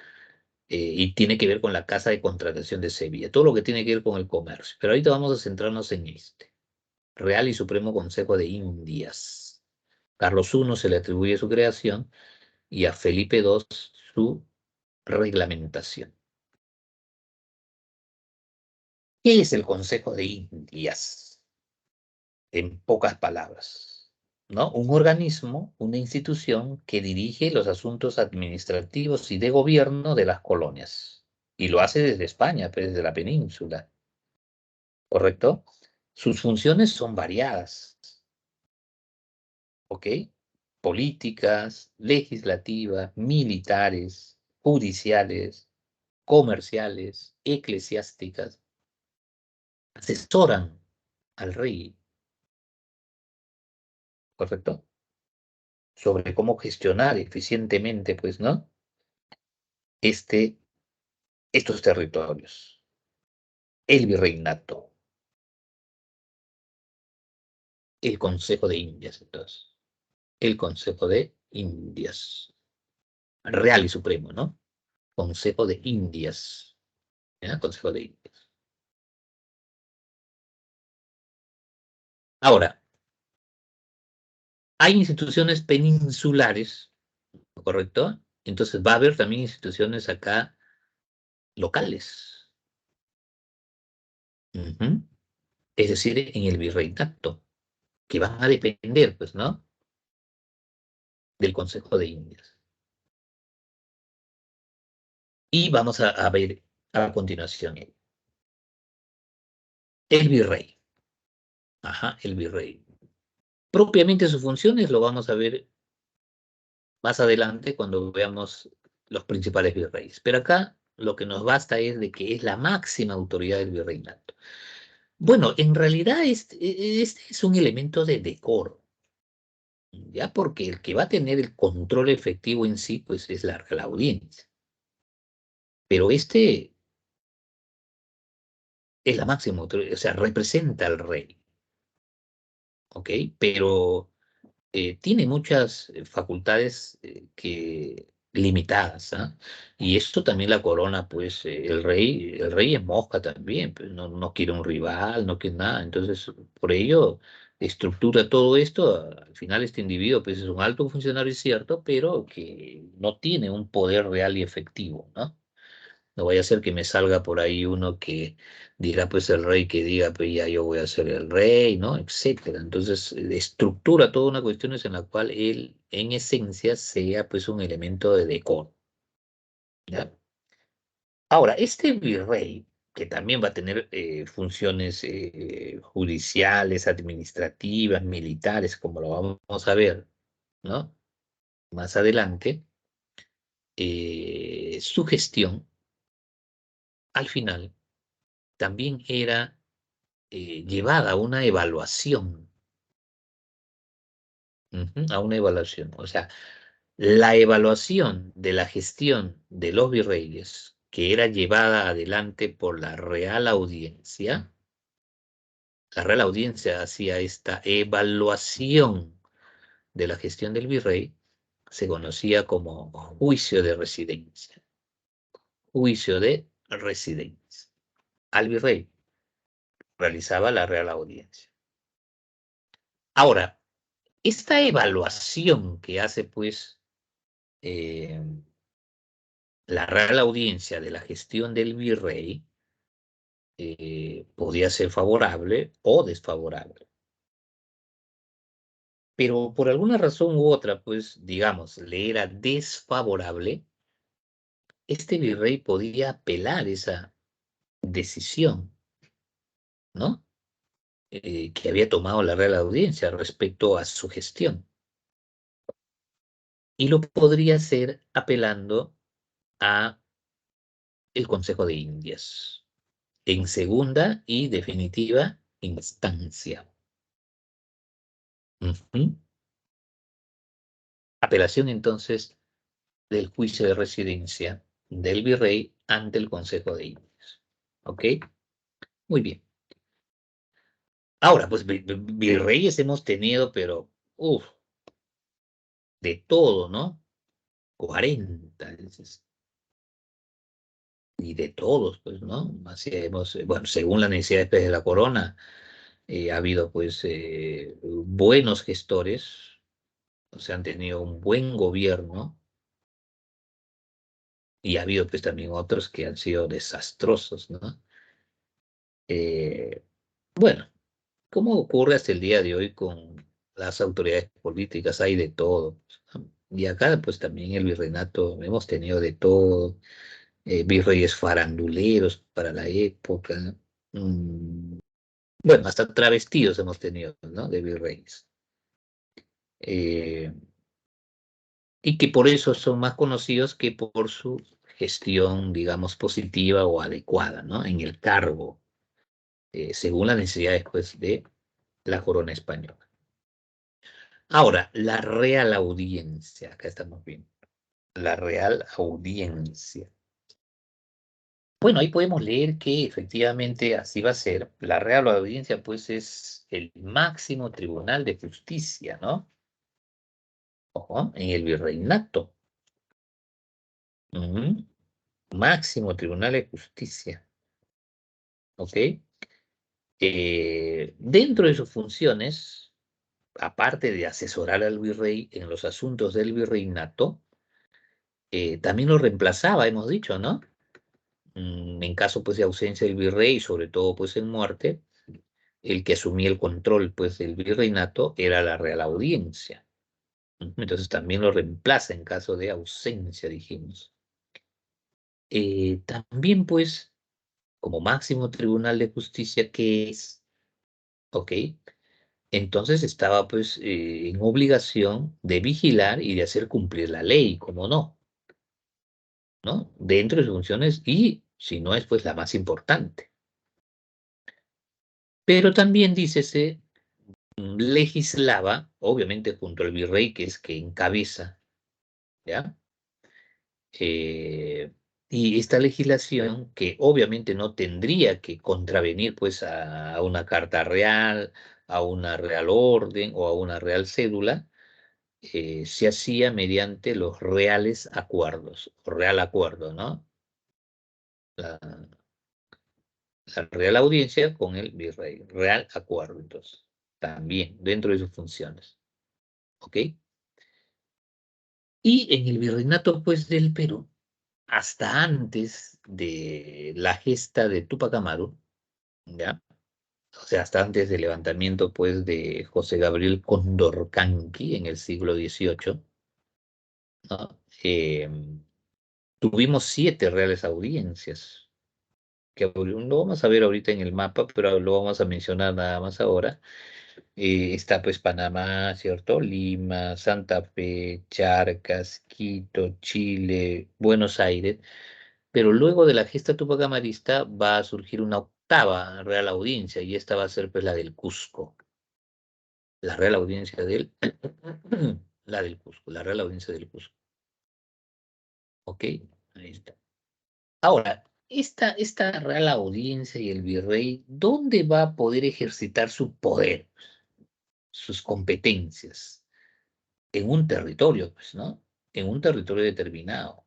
y tiene que ver con la Casa de Contratación de Sevilla, todo lo que tiene que ver con el comercio. Pero ahorita vamos a centrarnos en este, Real y Supremo Consejo de Indias. Carlos I se le atribuye su creación y a Felipe II su reglamentación. ¿Qué es el Consejo de Indias? En pocas palabras, ¿no? Un organismo, una institución que dirige los asuntos administrativos y de gobierno de las colonias. Y lo hace desde España, pues, desde la península, ¿correcto? Sus funciones son variadas, ¿ok? Políticas, legislativas, militares, judiciales, comerciales, eclesiásticas, asesoran al rey, ¿correcto? Sobre cómo gestionar eficientemente, pues, ¿no? Este estos territorios. El virreinato, el Consejo de Indias, entonces. El Consejo de Indias. Real y Supremo, ¿no? Consejo de Indias. ¿Ya? Consejo de Indias. Ahora, hay instituciones peninsulares, ¿correcto? Entonces va a haber también instituciones acá locales. Ujú. Es decir, en el virreinato, que van a depender, pues, ¿no? Del Consejo de Indias. Y vamos a ver a continuación el virrey. Ajá, el virrey. Propiamente sus funciones lo vamos a ver más adelante cuando veamos los principales virreyes. Pero acá lo que nos basta es de que es la máxima autoridad del virreinato. Bueno, en realidad este es un elemento de decoro, ya porque el que va a tener el control efectivo en sí, pues es la audiencia. Pero este es la máxima autoridad, o sea, representa al rey, ¿ok? Pero tiene muchas facultades limitadas, ¿ah? Y esto también la corona, pues el rey es mosca también, pues no quiere un rival, no quiere nada, entonces por ello estructura todo esto, al final este individuo pues es un alto funcionario, es cierto, pero que no tiene un poder real y efectivo, ¿no? No vaya a ser que me salga por ahí uno que dirá, pues el rey que diga, pues ya yo voy a ser el rey, ¿no? Etcétera. Entonces, estructura toda una cuestión en la cual él, en esencia, sea pues un elemento de decoro, ¿ya? Ahora, este virrey, que también va a tener funciones judiciales, administrativas, militares, como lo vamos a ver, ¿no? Más adelante, su gestión, al final, también era llevada a una evaluación, a una evaluación. O sea, la evaluación de la gestión de los virreyes, que era llevada adelante por la Real Audiencia hacía esta evaluación de la gestión del virrey, se conocía como juicio de residencia. Juicio de residencia. Al virrey realizaba la Real Audiencia. Ahora, esta evaluación que hace, pues, eh, la Real Audiencia de la gestión del virrey podía ser favorable o desfavorable. Pero por alguna razón u otra, pues, digamos, le era desfavorable, este virrey podía apelar esa decisión, ¿no? Que había tomado la Real Audiencia respecto a su gestión. Y lo podría hacer apelando a el Consejo de Indias, en segunda y definitiva instancia. Ujú. Apelación entonces del juicio de residencia del virrey ante el Consejo de Indias. ¿Ok? Muy bien. Ahora, pues virreyes hemos tenido, pero uff, de todo, ¿no? 40 y de todos, pues, ¿no? Así hemos, bueno, según las necesidades pues, de la corona, ha habido pues buenos gestores, o sea, han tenido un buen gobierno, y ha habido pues también otros que han sido desastrosos, ¿no? Eh, bueno, como ocurre hasta el día de hoy con las autoridades políticas, hay de todo, ¿no? Y acá pues también el virreinato hemos tenido de todo, virreyes faranduleros para la época, mm, bueno, hasta travestidos hemos tenido, ¿no? De virreyes. Eh, y que por eso son más conocidos que por su gestión, digamos, positiva o adecuada, ¿no? En el cargo, según las necesidades, pues, de la corona española. Ahora, la Real Audiencia, acá estamos viendo, la Real Audiencia. Bueno, ahí podemos leer que efectivamente así va a ser. La Real Audiencia, pues, es el máximo tribunal de justicia, ¿no? Ojo, en el virreinato. Ujú. Máximo tribunal de justicia, ¿ok? Dentro de sus funciones, aparte de asesorar al virrey en los asuntos del virreinato, también lo reemplazaba, hemos dicho, ¿no? En caso, pues, de ausencia del virrey, sobre todo, pues, en muerte, el que asumía el control, pues, del virreinato era la Real Audiencia. Entonces también lo reemplaza en caso de ausencia, dijimos. También, pues, como máximo tribunal de justicia que es, ¿ok? Entonces estaba, pues, en obligación de vigilar y de hacer cumplir la ley, como no, ¿no? Dentro de sus funciones y, si no es, pues, la más importante. Pero también, dícese, legislaba, obviamente junto al virrey, que es que encabeza, ¿ya? Eh, y esta legislación, que obviamente no tendría que contravenir, pues, a una carta real, a una real orden o a una real cédula, se hacía mediante los reales acuerdos, o real acuerdo, ¿no? La, la real audiencia con el virrey, real acuerdo, entonces, también dentro de sus funciones, ¿ok? Y en el virreinato, pues, del Perú, hasta antes de la gesta de Túpac Amaru, ¿ya? O sea, hasta antes del levantamiento, pues, de José Gabriel Condorcanqui en el siglo XVIII, ¿no? Tuvimos 7 reales audiencias, que lo vamos a ver ahorita en el mapa, pero lo vamos a mencionar nada más ahora. Está, pues, Panamá, ¿cierto? Lima, Santa Fe, Charcas, Quito, Chile, Buenos Aires. Pero luego de la gesta tupacamarista va a surgir una octava Real Audiencia y esta va a ser, pues, la del Cusco. La Real Audiencia del... la del Cusco, la Real Audiencia del Cusco. ¿Ok? Ahí está. Ahora, esta Real Audiencia y el virrey, ¿dónde va a poder ejercitar su poder, sus competencias? En un territorio, pues, ¿no? En un territorio determinado.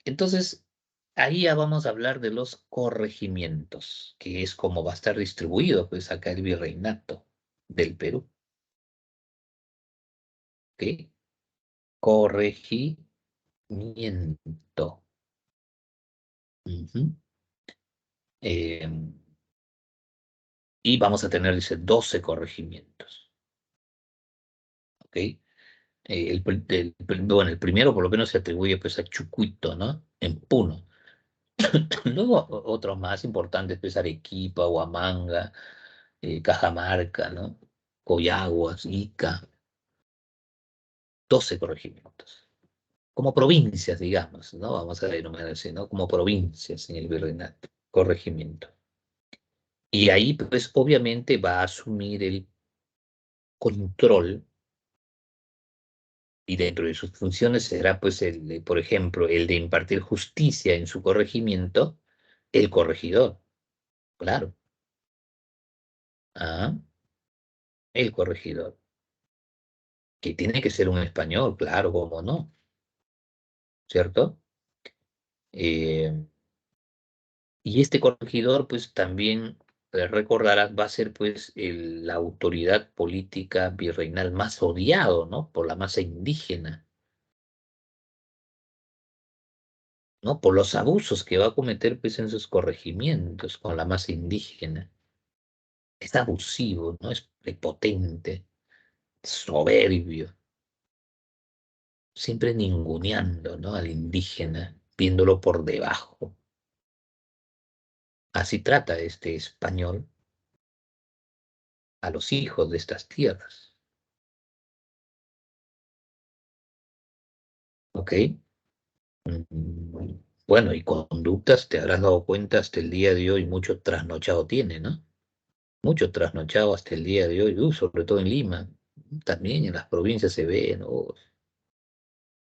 Entonces, ahí ya vamos a hablar de los corregimientos, que es como va a estar distribuido, pues, acá el virreinato del Perú, ¿ok? Corregimiento. Ujú. Eh, y vamos a tener, dice, 12 corregimientos, ¿ok? Bueno, el primero por lo menos se atribuye, pues, a Chucuito, ¿no? En Puno. Luego otros más importantes, pues, Arequipa, Huamanga, Cajamarca, ¿no? Coyaguas, Ica, 12 corregimientos. Como provincias, digamos, ¿no? Vamos a denominar así, ¿no? Como provincias en el virreinato, corregimiento. Y ahí, pues, obviamente va a asumir el control y dentro de sus funciones será, pues, por ejemplo, el de impartir justicia en su corregimiento, el corregidor, claro. Ah, el corregidor, que tiene que ser un español, claro, cómo no, ¿cierto? Eh, y este corregidor, pues, también, recordarás, va a ser, pues, la autoridad política virreinal más odiado, ¿no? Por la masa indígena, ¿no? Por los abusos que va a cometer, pues, en sus corregimientos con la masa indígena. Es abusivo, ¿no? Es prepotente, soberbio, siempre ninguneando, ¿no? Al indígena, viéndolo por debajo. Así trata este español a los hijos de estas tierras, ¿ok? Bueno, y conductas, te habrás dado cuenta hasta el día de hoy, mucho trasnochado tiene, ¿no? Mucho trasnochado hasta el día de hoy, sobre todo en Lima, también en las provincias se ve, ¿no?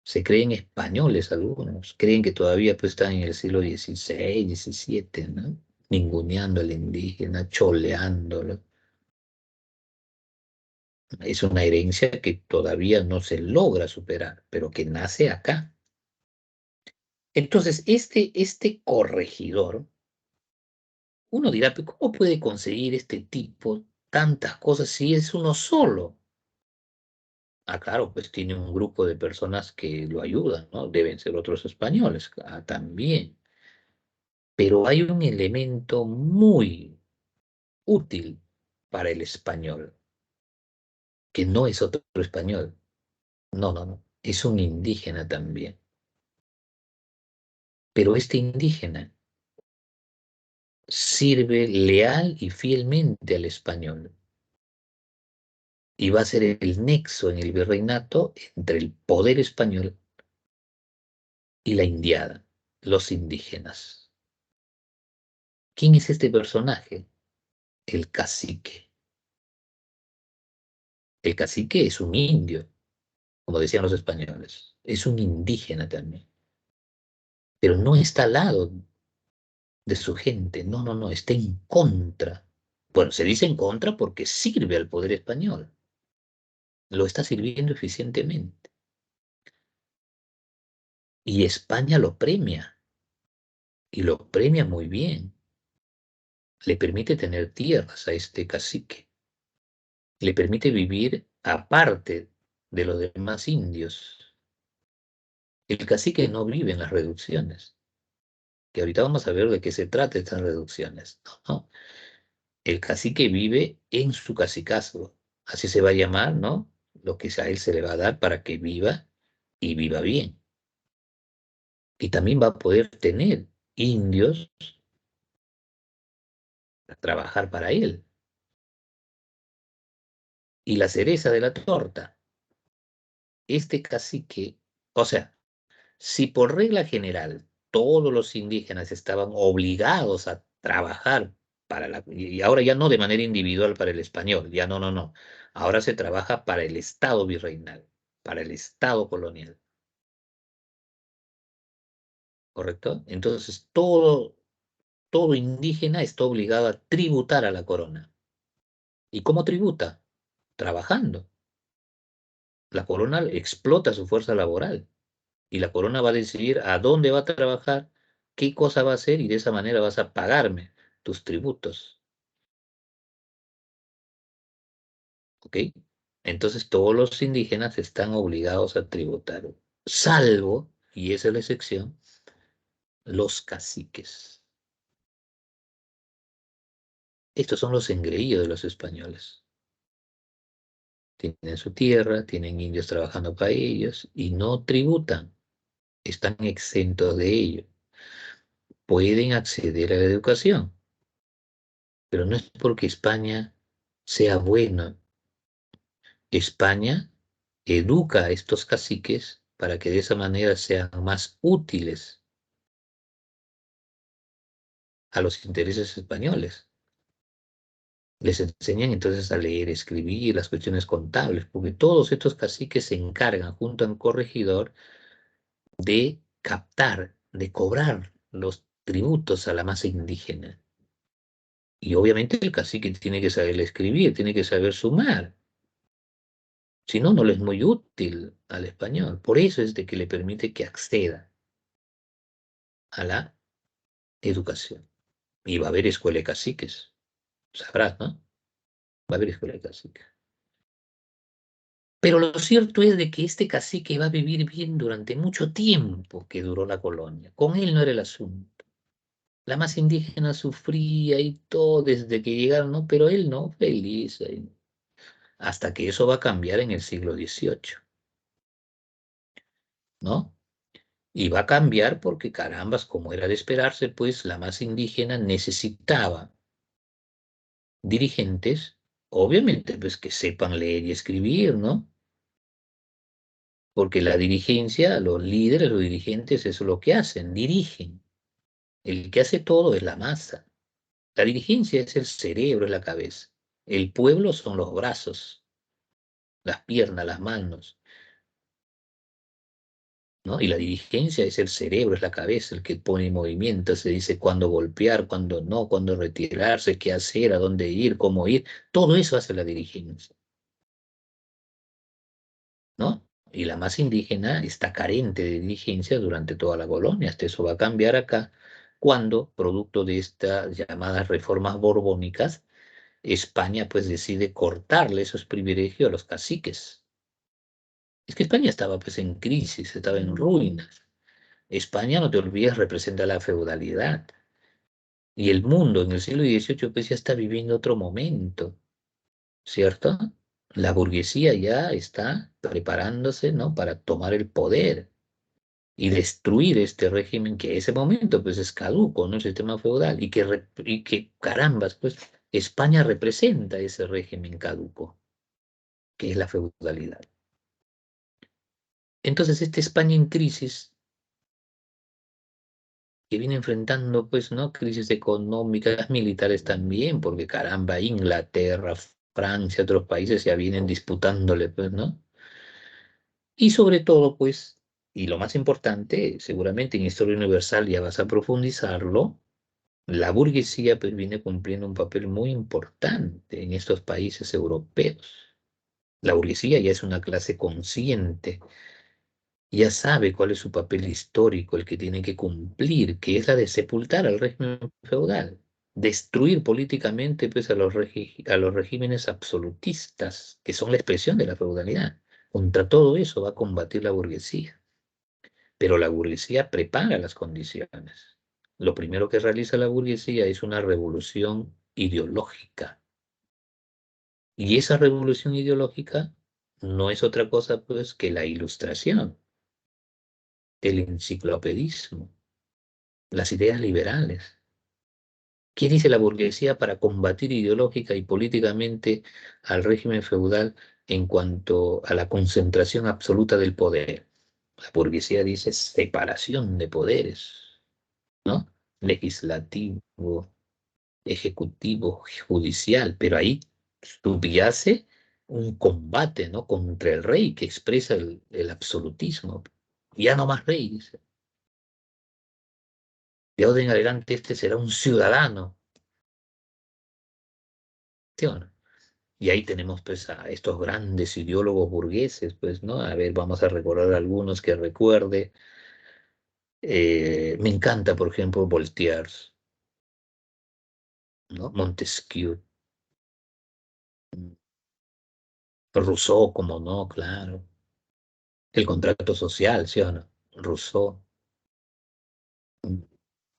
Se creen españoles algunos, creen que todavía pues, están en el siglo XVI, XVII, ¿no? Ninguneando al indígena, choleándolo. Es una herencia que todavía no se logra superar, pero que nace acá. Entonces, este corregidor, uno dirá, "¿Pero ¿cómo puede conseguir este tipo tantas cosas si es uno solo?" Ah, claro, pues tiene un grupo de personas que lo ayudan, ¿no? Deben ser otros españoles, también. Pero hay un elemento muy útil para el español, que no es otro español. No, no, no. Es un indígena también. Pero este indígena sirve leal y fielmente al español y va a ser el nexo en el virreinato entre el poder español y la indiada, los indígenas. ¿Quién es este personaje? El cacique. El cacique es un indio, como decían los españoles. Es un indígena también, pero no está al lado de su gente. No, no, no, está en contra. Bueno, se dice en contra porque sirve al poder español. Lo está sirviendo eficientemente. Y España lo premia, y lo premia muy bien. Le permite tener tierras a este cacique. Le permite vivir aparte de los demás indios. El cacique no vive en las reducciones, que ahorita vamos a ver de qué se trata estas reducciones. No, no. El cacique vive en su cacicazgo. Así se va a llamar, ¿no? Lo que a él se le va a dar para que viva y viva bien. Y también va a poder tener indios a trabajar para él. Y la cereza de la torta, este cacique, o sea, si por regla general todos los indígenas estaban obligados a trabajar para y ahora ya no de manera individual para el español, ya no, no, no. Ahora se trabaja para el Estado virreinal, para el Estado colonial, ¿correcto? Entonces todo indígena está obligado a tributar a la corona. ¿Y cómo tributa? Trabajando. La corona explota su fuerza laboral y la corona va a decidir a dónde va a trabajar, qué cosa va a hacer y de esa manera vas a pagarme tus tributos. ¿Ok? Entonces todos los indígenas están obligados a tributar, salvo, y esa es la excepción, los caciques. Estos son los engreídos de los españoles. Tienen su tierra, tienen indios trabajando para ellos y no tributan, están exentos de ello. Pueden acceder a la educación, pero no es porque España sea bueno. España educa a estos caciques para que de esa manera sean más útiles a los intereses españoles. Les enseñan entonces a leer, escribir, las cuestiones contables, porque todos estos caciques se encargan junto al corregidor de captar, de cobrar los tributos a la masa indígena. Y obviamente el cacique tiene que saber escribir, tiene que saber sumar. Si no, no le es muy útil al español. Por eso es de que le permite que acceda a la educación. Y va a haber escuela de caciques. Sabrás, ¿no? Va a haber escuela de caciques. Pero lo cierto es de que este cacique va a vivir bien durante mucho tiempo que duró la colonia. Con él no era el asunto. La masa indígena sufría y todo desde que llegaron, ¿no? Pero él no, feliz. Hasta que eso va a cambiar en el siglo XVIII, ¿no? Y va a cambiar porque, carambas, como era de esperarse, pues la masa indígena necesitaba dirigentes, obviamente, pues que sepan leer y escribir, ¿no? Porque la dirigencia, los líderes, los dirigentes, eso es lo que hacen, dirigen. El que hace todo es la masa. La dirigencia es el cerebro, es la cabeza. El pueblo son los brazos, las piernas, las manos. ¿no? Y la dirigencia es el cerebro, es la cabeza, el que pone en movimiento, se dice cuándo golpear, cuándo no, cuándo retirarse, qué hacer, a dónde ir, cómo ir. Todo eso hace la dirigencia, ¿no? Y la masa indígena está carente de dirigencia durante toda la colonia. Hasta eso va a cambiar acá cuando, producto de estas llamadas reformas borbónicas, España pues decide cortarle esos privilegios a los caciques. Es que España estaba pues en crisis, estaba en ruinas. España, no te olvides, representa la feudalidad. Y el mundo en el siglo XVIII pues ya está viviendo otro momento, ¿cierto? La burguesía ya está preparándose, ¿no? Para tomar el poder y destruir este régimen que en ese momento pues es caduco, ¿no? El sistema feudal y que carambas, pues España representa ese régimen caduco, que es la feudalidad. Entonces, esta España en crisis, que viene enfrentando, pues, ¿no? Crisis económicas, militares también, porque caramba, Inglaterra, Francia, otros países ya vienen disputándole, pues, ¿no? Y sobre todo, pues, y lo más importante, seguramente en Historia Universal ya vas a profundizarlo, la burguesía, pues, viene cumpliendo un papel muy importante en estos países europeos. La burguesía ya es una clase consciente, ya sabe cuál es su papel histórico, el que tiene que cumplir, que es la de sepultar al régimen feudal, destruir políticamente pues, a los regímenes absolutistas, que son la expresión de la feudalidad. Contra todo eso va a combatir la burguesía, pero la burguesía prepara las condiciones. Lo primero que realiza la burguesía es una revolución ideológica. Y esa revolución ideológica no es otra cosa pues que la ilustración, el enciclopedismo, las ideas liberales. ¿Qué dice la burguesía para combatir ideológica y políticamente al régimen feudal en cuanto a la concentración absoluta del poder? La burguesía dice separación de poderes, ¿no? Legislativo, ejecutivo, judicial, pero ahí subyace un combate, ¿no? Contra el rey que expresa el absolutismo. Ya no más rey, dice. De ahora en adelante este será un ciudadano. ¿Sí o no? Y ahí tenemos pues a estos grandes ideólogos burgueses, pues, ¿no? A ver, vamos a recordar algunos que recuerde. Me encanta, por ejemplo, Voltaire, ¿no? Montesquieu, Rousseau, como no, claro. El contrato social, ¿sí o no? Rousseau,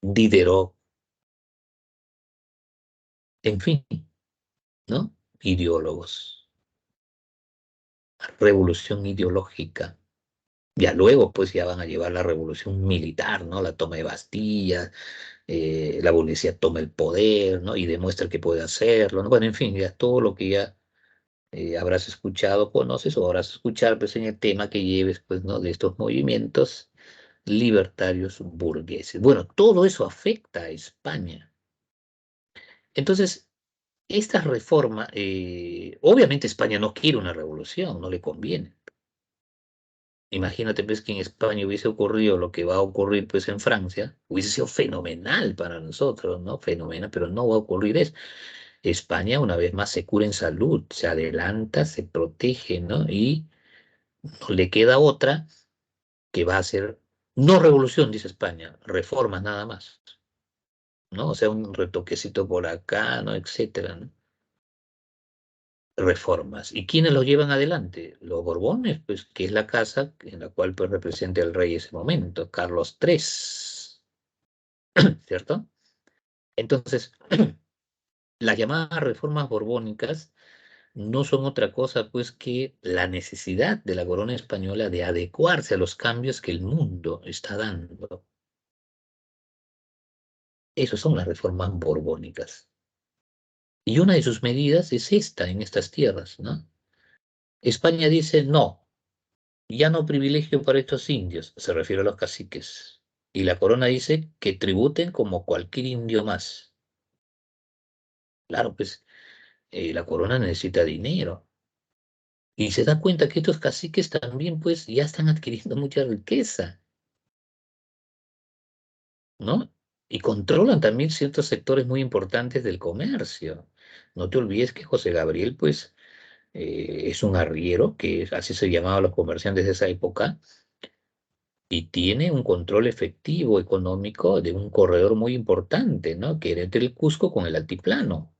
Diderot, en fin, ¿no? Ideólogos, revolución ideológica. Ya luego, pues, ya van a llevar la revolución militar, ¿no? La toma de Bastilla, la burguesía toma el poder, ¿no? Y demuestra que puede hacerlo, ¿no? Bueno, en fin, ya todo lo que ya habrás escuchado, conoces o habrás escuchado, pues, en el tema que lleves, pues, ¿no? De estos movimientos libertarios burgueses. Bueno, todo eso afecta a España. Entonces, esta reforma, obviamente España no quiere una revolución, no le conviene. Imagínate pues que en España hubiese ocurrido lo que va a ocurrir pues en Francia, hubiese sido fenomenal para nosotros, ¿no? Fenomenal, pero no va a ocurrir eso. España una vez más se cura en salud, se adelanta, se protege, ¿no? Y no le queda otra que va a ser, no revolución, dice España, reformas nada más, ¿no? O sea, un retoquecito por acá, ¿no? Etcétera, ¿no? Reformas. ¿Y quiénes lo llevan adelante? Los Borbones, pues, que es la casa en la cual pues representa el rey ese momento, Carlos III, ¿cierto? Entonces, las llamadas reformas borbónicas no son otra cosa pues que la necesidad de la corona española de adecuarse a los cambios que el mundo está dando. Esas son las reformas borbónicas. Y una de sus medidas es esta en estas tierras, ¿no? España dice no, ya no privilegio para estos indios, se refiere a los caciques. Y la corona dice que tributen como cualquier indio más. Claro, pues la corona necesita dinero. Y se da cuenta que estos caciques también, pues, ya están adquiriendo mucha riqueza, ¿no? Y controlan también ciertos sectores muy importantes del comercio. No te olvides que José Gabriel, pues, es un arriero, así se llamaban los comerciantes de esa época, y tiene un control efectivo económico de un corredor muy importante, ¿no? Que era entre el Cusco con el altiplano.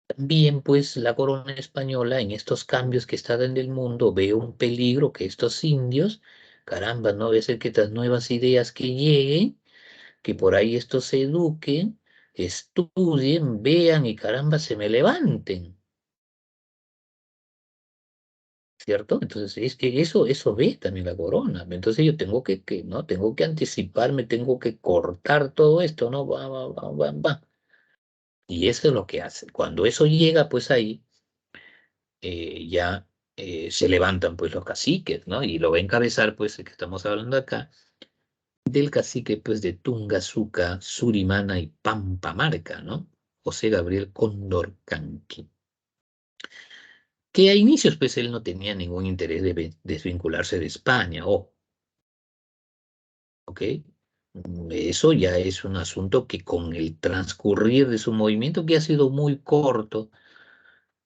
También, pues, la corona española en estos cambios que está en el mundo ve un peligro que estos indios, caramba, no debe ser que estas nuevas ideas que lleguen, que por ahí estos se eduquen, estudien, vean y caramba se me levanten, ¿cierto? Entonces, es que eso ve también la corona. Entonces yo tengo ¿no? Tengo que anticiparme, tengo que cortar todo esto, ¿no? Va, va, va, va, va. Y eso es lo que hace. Cuando eso llega, pues ahí ya se levantan pues los caciques, ¿no? Y lo va a encabezar pues el que estamos hablando acá, del cacique pues de Tungazuca, Surimana y Pampamarca, ¿no? José Gabriel Condorcanqui. Que a inicios pues él no tenía ningún interés de desvincularse de España, ¿ok? Eso ya es un asunto que con el transcurrir de su movimiento, que ha sido muy corto,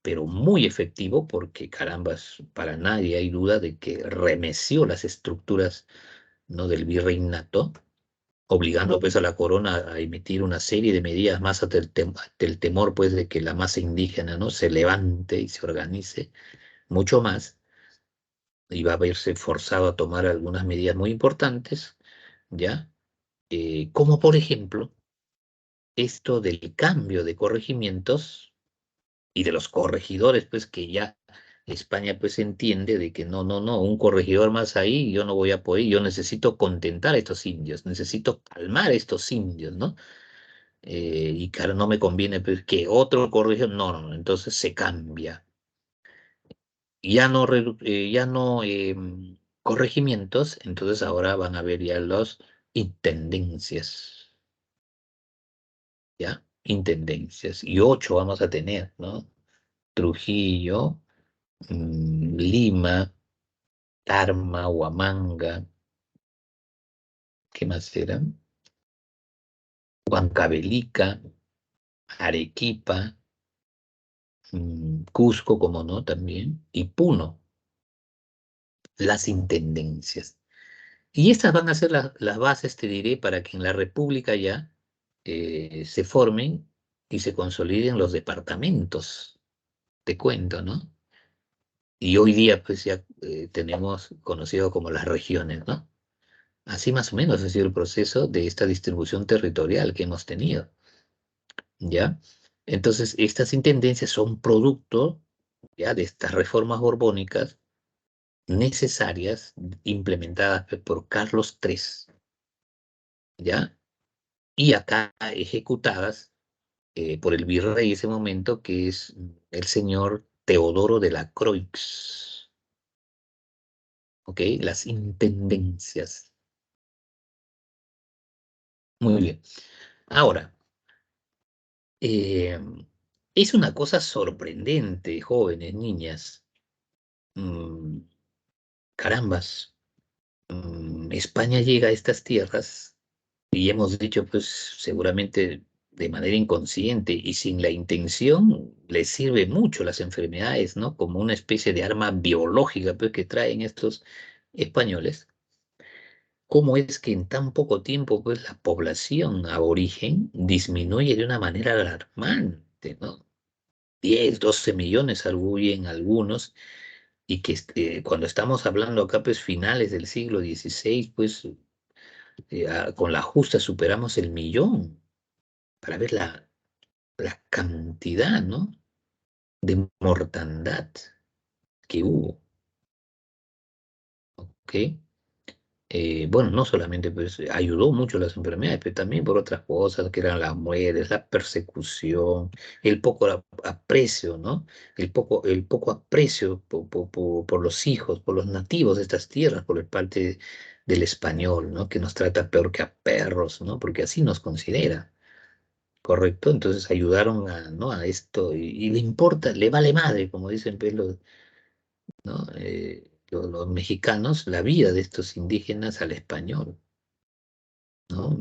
pero muy efectivo, porque carambas, para nadie hay duda de que remeció las estructuras, ¿no? Del virreinato, obligando pues a la corona a emitir una serie de medidas más ante el temor pues de que la masa indígena, ¿no? Se levante y se organice mucho más, y va a verse forzado a tomar algunas medidas muy importantes, ¿ya? Como por ejemplo esto del cambio de corregimientos y de los corregidores, pues que ya España pues entiende de que no, no, no, un corregidor más ahí, yo no voy a poder, yo necesito contentar a estos indios, necesito calmar a estos indios, ¿no? Y claro, no me conviene pues, que otro corregidor, no, no, no, entonces se cambia. Ya no corregimientos, entonces ahora van a haber ya los intendencias, ¿ya? Intendencias. Y 8 vamos a tener, ¿no? Trujillo, Lima, Tarma, Huamanga, ¿qué más eran? Huancavelica, Arequipa, Cusco, como no, también, y Puno, las intendencias. Y estas van a ser las bases, te diré, para que en la República ya se formen y se consoliden los departamentos, te cuento, ¿no? Y hoy día, pues ya tenemos conocido como las regiones, ¿no? Así más o menos ha sido el proceso de esta distribución territorial que hemos tenido, ¿ya? Entonces, estas intendencias son producto, ya, de estas reformas borbónicas necesarias implementadas pues, por Carlos III, ¿ya? Y acá ejecutadas por el virrey de ese momento, que es el señor Teodoro de la Croix, ¿ok? Las intendencias. Muy bien. Ahora, Eh, es una cosa sorprendente, jóvenes, niñas. Mm, carambas, España llega a estas tierras y hemos dicho, pues seguramente de manera inconsciente y sin la intención, les sirve mucho las enfermedades, ¿no? Como una especie de arma biológica, pues, que traen estos españoles. ¿Cómo es que en tan poco tiempo, pues, la población aborigen disminuye de una manera alarmante, ¿no? 10, 12 millones arguyen algunos, y que cuando estamos hablando acá, pues finales del siglo XVI, pues con la justa superamos el millón, para ver la cantidad, ¿no? De mortandad que hubo, ¿ok? Bueno, no solamente pues ayudó mucho las enfermedades, pero también por otras cosas que eran las muertes, la persecución, el poco aprecio, ¿no? El poco aprecio por los hijos, por los nativos de estas tierras, por el parte del español, ¿no? Que nos trata peor que a perros, ¿no? Porque así nos considera. ¿correcto? Entonces ayudaron a, ¿no? a esto y le importa, le vale madre, como dicen pues, ¿no? Los mexicanos, la vida de estos indígenas al español, ¿no?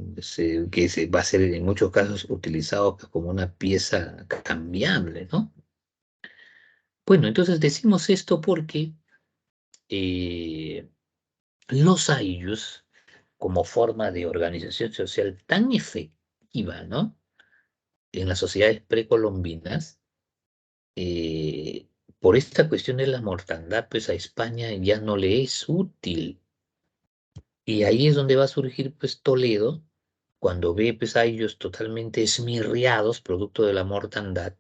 Va a ser en muchos casos utilizado pues, como una pieza cambiable, ¿no? Bueno, entonces decimos esto porque eh, los ayllus, como forma de organización social tan efectiva, ¿no? En las sociedades precolombinas, eh, por esta cuestión de la mortandad, pues a España ya no le es útil. Y ahí es donde va a surgir, pues, Toledo, cuando ve, pues, a ellos totalmente esmirriados, producto de la mortandad,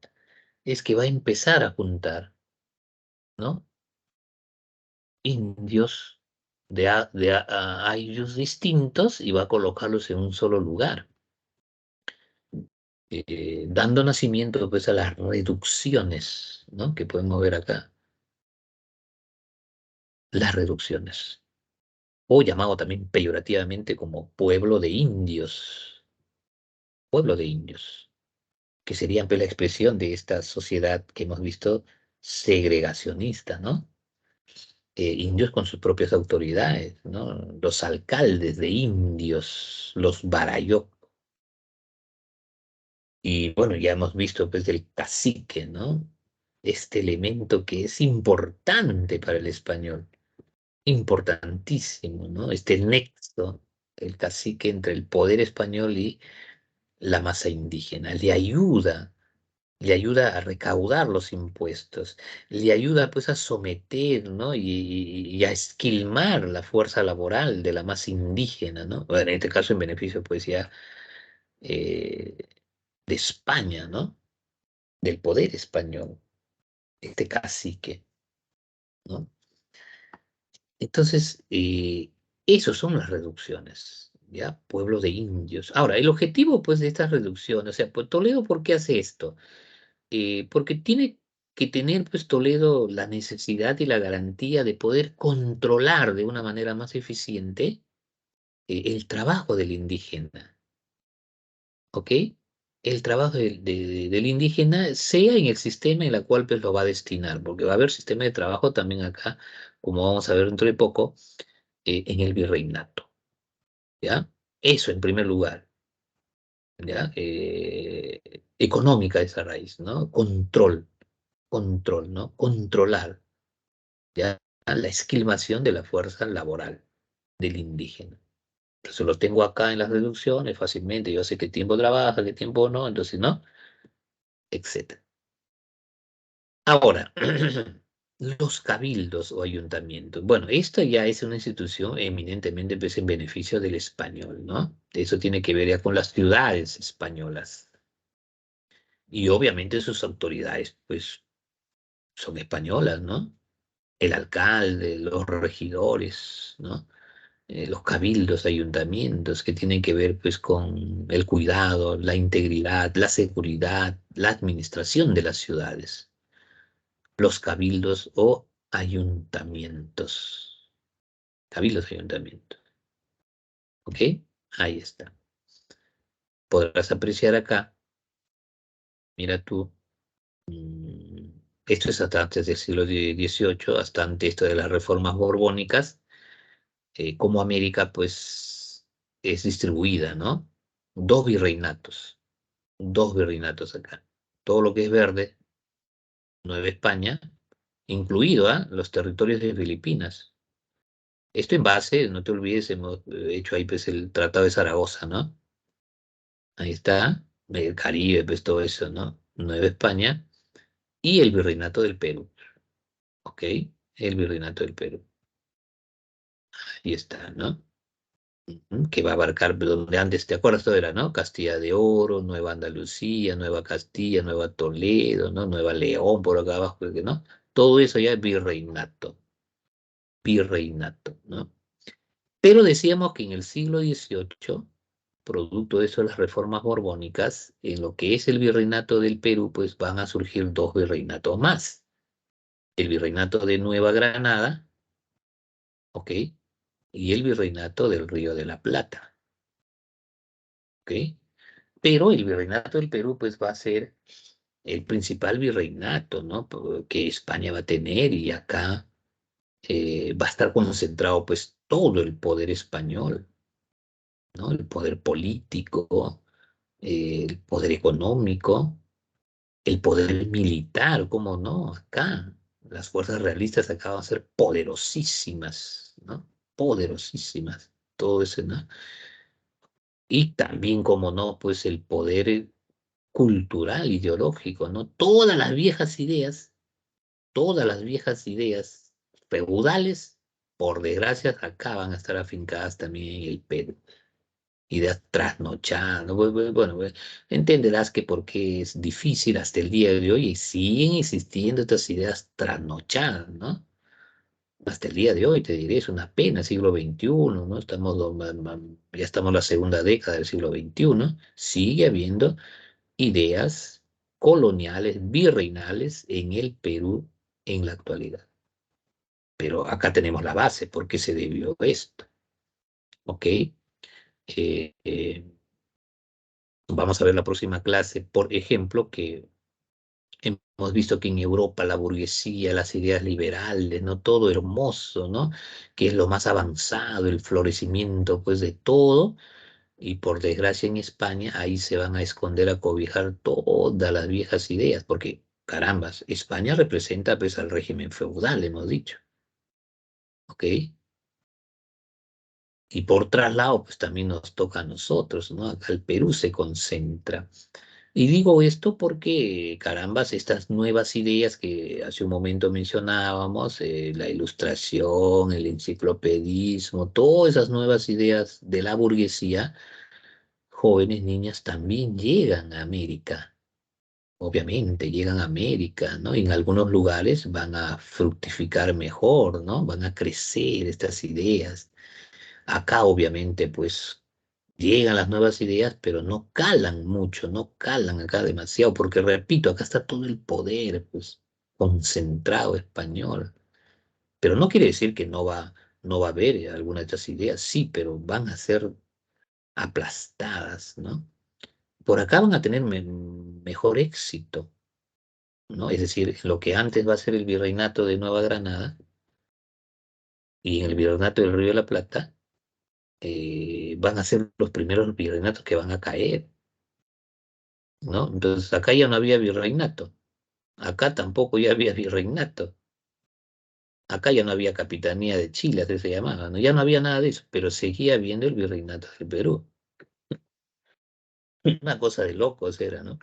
es que va a empezar a juntar, ¿no? Indios a ellos distintos y va a colocarlos en un solo lugar, dando nacimiento, pues, a las reducciones, ¿no? Que podemos ver acá, las reducciones. O llamado también peyorativamente como pueblo de indios, que sería pues, la expresión de esta sociedad que hemos visto segregacionista, ¿no? Indios con sus propias autoridades, ¿no? Los alcaldes de indios, los barayó. Y bueno, ya hemos visto pues del cacique, ¿no? Este elemento que es importante para el español, importantísimo, ¿no? Este nexo, el cacique entre el poder español y la masa indígena, le ayuda a recaudar los impuestos, le ayuda pues a someter, ¿no? Y a esquilmar la fuerza laboral de la masa indígena, ¿no? Bueno, en este caso en beneficio pues ya eh, de España, ¿no? Del poder español, este cacique, ¿no? Entonces, esos son las reducciones, ¿ya? Pueblo de indios. Ahora, el objetivo pues de estas reducciones, o sea, pues, Toledo, ¿por qué hace esto? Porque tiene que tener pues Toledo la necesidad y la garantía de poder controlar de una manera más eficiente el trabajo del indígena, ¿ok? El trabajo del indígena sea en el sistema en el cual pues lo va a destinar, porque va a haber sistema de trabajo también acá, como vamos a ver dentro de poco, en el virreinato, ¿ya? Eso en primer lugar, ¿ya? Económica esa raíz, ¿no? Control, ¿no? Controlar. ¿Ya? La esquilmación de la fuerza laboral del indígena. Entonces lo tengo acá en las reducciones fácilmente, yo sé qué tiempo trabaja, qué tiempo no, entonces no, etcétera. Ahora, los cabildos o ayuntamientos. Bueno, esto ya es una institución eminentemente pues, en beneficio del español, ¿no? Eso tiene que ver ya con las ciudades españolas. Y obviamente sus autoridades, pues, son españolas, ¿no? El alcalde, los regidores, ¿no? Los cabildos, ayuntamientos, que tienen que ver pues con el cuidado, la integridad, la seguridad, la administración de las ciudades. Los cabildos o ayuntamientos. Cabildos, ayuntamientos. ¿Ok? Ahí está. Podrás apreciar acá, mira tú, mm, esto es hasta antes del siglo XVIII, hasta antes esto de las reformas borbónicas, cómo América pues es distribuida, ¿no? Dos virreinatos. Dos virreinatos acá. Todo lo que es verde, Nueva España, incluido los territorios de Filipinas. Esto en base, no te olvides, hemos hecho ahí pues el Tratado de Zaragoza, ¿no? Ahí está, el Caribe, pues todo eso, ¿no? Nueva España y el Virreinato del Perú, ¿ok? El Virreinato del Perú. Ahí está, ¿no? Que va a abarcar donde antes, ¿te acuerdas? Todo era, ¿no? Castilla de Oro, Nueva Andalucía, Nueva Castilla, Nueva Toledo, ¿no? Nueva León, por acá abajo, ¿no? Todo eso ya es virreinato, ¿no? Pero decíamos que en el siglo XVIII, producto de eso de las reformas borbónicas, en lo que es el virreinato del Perú, pues van a surgir dos virreinatos más. El virreinato de Nueva Granada, ¿ok? Y el virreinato del Río de la Plata, ¿ok? Pero el virreinato del Perú, pues, va a ser el principal virreinato, ¿no? Que España va a tener y acá va a estar concentrado, pues, todo el poder español, ¿no? El poder político, el poder económico, el poder militar, ¿cómo no? Acá, las fuerzas realistas acá van a ser poderosísimas, ¿no? Poderosísimas, todo eso, ¿no? Y también, como no, pues el poder cultural, ideológico, ¿no? Todas las viejas ideas feudales, por desgracia, acá van a estar afincadas también en el Perú. Ideas trasnochadas, ¿no? Bueno, entenderás que porque es difícil hasta el día de hoy y siguen existiendo estas ideas trasnochadas, ¿no? Hasta el día de hoy, te diré, es una pena, siglo XXI, ¿no? Ya estamos en la segunda década del siglo XXI, sigue habiendo ideas coloniales, virreinales en el Perú en la actualidad. Pero acá tenemos la base, ¿por qué se debió esto? ¿Ok? Eh, eh, Vamos a ver la próxima clase, por ejemplo, que hemos visto que en Europa la burguesía, las ideas liberales, ¿no? Todo hermoso, ¿no? Que es lo más avanzado, el florecimiento, pues, de todo. Y por desgracia en España, ahí se van a esconder, a cobijar todas las viejas ideas, porque, carambas, España representa, pues, al régimen feudal, hemos dicho, ¿ok? Y por traslado, pues, también nos toca a nosotros, ¿no? Acá el Perú se concentra. Y digo esto porque, carambas, estas nuevas ideas que hace un momento mencionábamos, la ilustración, el enciclopedismo, todas esas nuevas ideas de la burguesía, jóvenes, niñas, también llegan a América. Obviamente llegan a América, ¿no? Y en algunos lugares van a fructificar mejor, ¿no? Van a crecer estas ideas. Acá, obviamente, pues llegan las nuevas ideas, pero no calan mucho, no calan acá demasiado, porque repito, acá está todo el poder, pues, concentrado español. Pero no quiere decir que no va a haber alguna de estas ideas, sí, pero van a ser aplastadas, ¿no? Por acá van a tener mejor éxito, ¿no? Es decir, lo que antes va a ser el virreinato de Nueva Granada y en el virreinato del Río de la Plata, van a ser los primeros virreinatos que van a caer, ¿no? Entonces acá ya no había virreinato, acá tampoco ya había virreinato, acá ya no había capitanía de Chile, así se llamaba, ¿no? Ya no había nada de eso, pero seguía habiendo el virreinato del Perú. Una cosa de locos era, ¿no?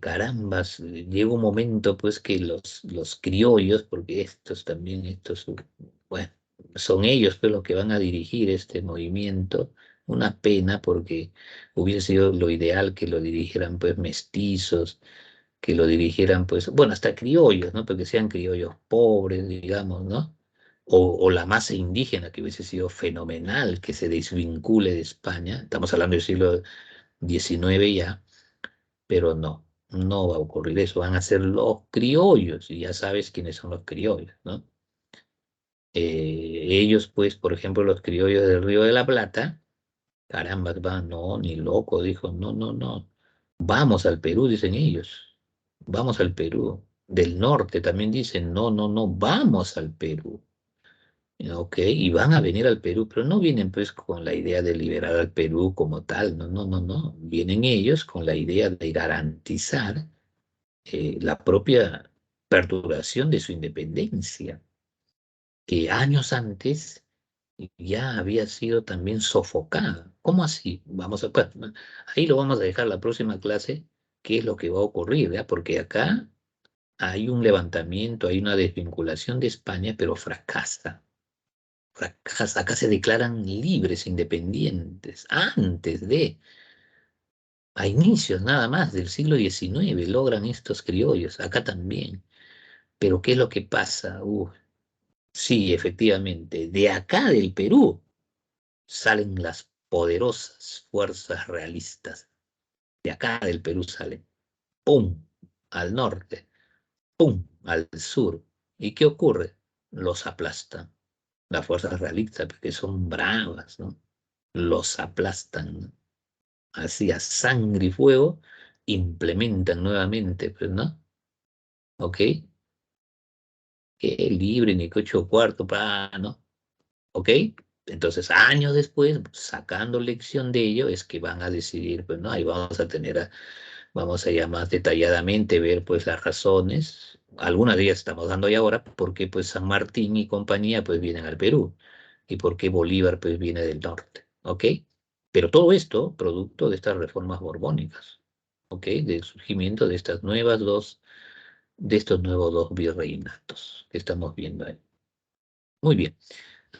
Carambas, llega un momento pues que los criollos, porque estos, bueno, son ellos pues los que van a dirigir este movimiento, una pena porque hubiera sido lo ideal que lo dirigieran pues mestizos, que lo dirigieran pues, bueno, hasta criollos, ¿no? Porque sean criollos pobres, digamos, ¿no? O la masa indígena que hubiese sido fenomenal que se desvincule de España, estamos hablando del siglo XIX ya, pero no, no va a ocurrir eso, van a ser los criollos, y ya sabes quiénes son los criollos, ¿no? Ellos, pues, por ejemplo, los criollos del Río de la Plata, caramba, no, ni loco, dijo, no, no, no, vamos al Perú, dicen ellos, vamos al Perú. Del norte también dicen, no, no, no, vamos al Perú. Ok, y van a venir al Perú, pero no vienen pues con la idea de liberar al Perú como tal, no, no, no, no. Vienen ellos con la idea de garantizar la propia perduración de su independencia, que años antes ya había sido también sofocada. ¿Cómo así? Vamos a, bueno, ahí lo vamos a dejar la próxima clase, qué es lo que va a ocurrir, ¿ya? Porque acá hay un levantamiento, hay una desvinculación de España, pero fracasa. Fracasa. Acá se declaran libres, independientes, a inicios nada más del siglo XIX logran estos criollos, acá también. Pero ¿qué es lo que pasa? Sí, efectivamente, de acá del Perú salen las poderosas fuerzas realistas. De acá del Perú salen. ¡Pum! Al norte. ¡Pum! Al sur. ¿Y qué ocurre? Los aplastan. Las fuerzas realistas, porque son bravas, ¿no? Los aplastan, ¿no? así a sangre y fuego, implementan nuevamente, pues, ¿no? ¿Ok? Que libre, ni que 8 cuartos, ¿no? ¿Ok? Entonces, años después, sacando lección de ello, es que van a decidir, pues, ¿no? Ahí vamos a tener, vamos a ya más detalladamente ver, pues, las razones. Algunas de ellas estamos dando ya ahora, por qué, pues, San Martín y compañía, pues, vienen al Perú, y por qué Bolívar, pues, viene del norte, ¿ok? Pero todo esto, producto de estas reformas borbónicas, ¿ok? Del surgimiento de estas nuevas dos, de estos nuevos dos virreinatos que estamos viendo ahí. Muy bien.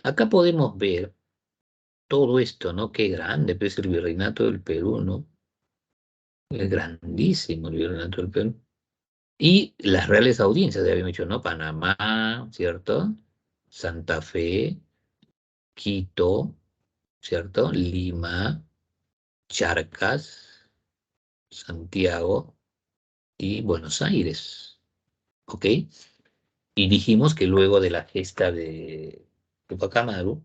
Acá podemos ver todo esto, ¿no? Qué grande, pues, el virreinato del Perú, ¿no? Es grandísimo el virreinato del Perú. Y las reales audiencias, ya habíamos dicho, ¿no? Panamá, ¿cierto? Santa Fe, Quito, ¿cierto? Lima, Charcas, Santiago y Buenos Aires, ¿ok? Y dijimos que luego de la gesta de Tupac Amaru,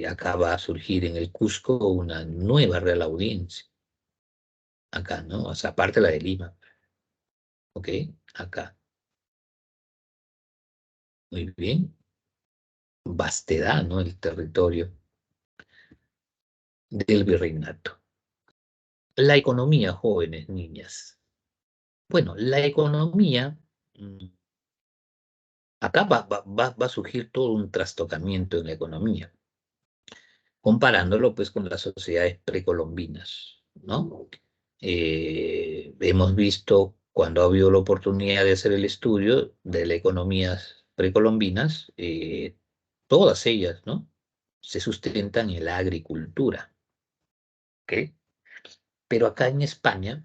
acá va a surgir en el Cusco una nueva real audiencia. Acá, ¿no? O sea, aparte la de Lima, ¿ok? Acá. Muy bien. Vastedad, ¿no? El territorio del virreinato. La economía, jóvenes, niñas. Bueno, la economía, mm, acá va a surgir todo un trastocamiento en la economía, comparándolo pues con las sociedades precolombinas, ¿no? Hemos visto cuando ha habido la oportunidad de hacer el estudio de las economías precolombinas, todas ellas, ¿no? Se sustentan en la agricultura, ¿ok? Pero acá en España,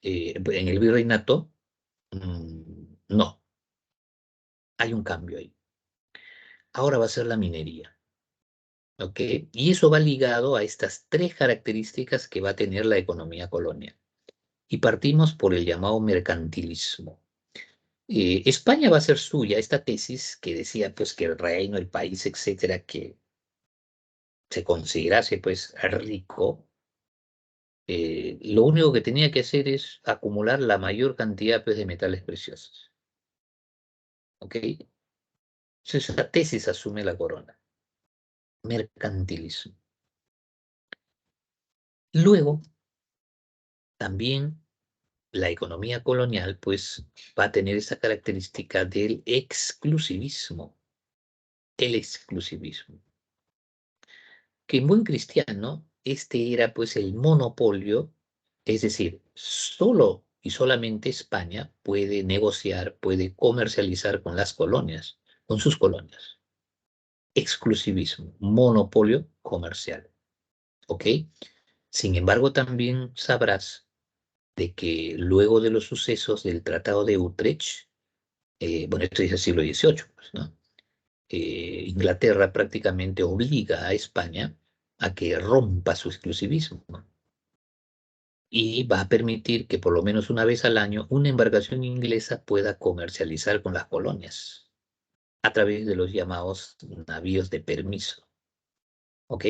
en el virreinato, no, hay un cambio ahí. Ahora va a ser la minería, ¿ok? Y eso va ligado a estas tres características que va a tener la economía colonial. Y partimos por el llamado mercantilismo. España va a ser suya esta tesis que decía pues que el reino, el país, etcétera, que se considerase pues rico, lo único que tenía que hacer es acumular la mayor cantidad pues, de metales preciosos. ¿Ok? Entonces, esa tesis asume la corona. Mercantilismo. Luego, también la economía colonial pues va a tener esa característica del exclusivismo. El exclusivismo. Que en buen cristiano, este era pues el monopolio, es decir, solo y solamente España puede negociar, puede comercializar con las colonias, con sus colonias. Exclusivismo, monopolio comercial, ¿ok? Sin embargo, también sabrás de que luego de los sucesos del Tratado de Utrecht, bueno, esto es el siglo XVIII, pues, ¿no? Inglaterra prácticamente obliga a España a que rompa su exclusivismo, ¿no? Y va a permitir que por lo menos una vez al año una embarcación inglesa pueda comercializar con las colonias a través de los llamados navíos de permiso, ¿ok?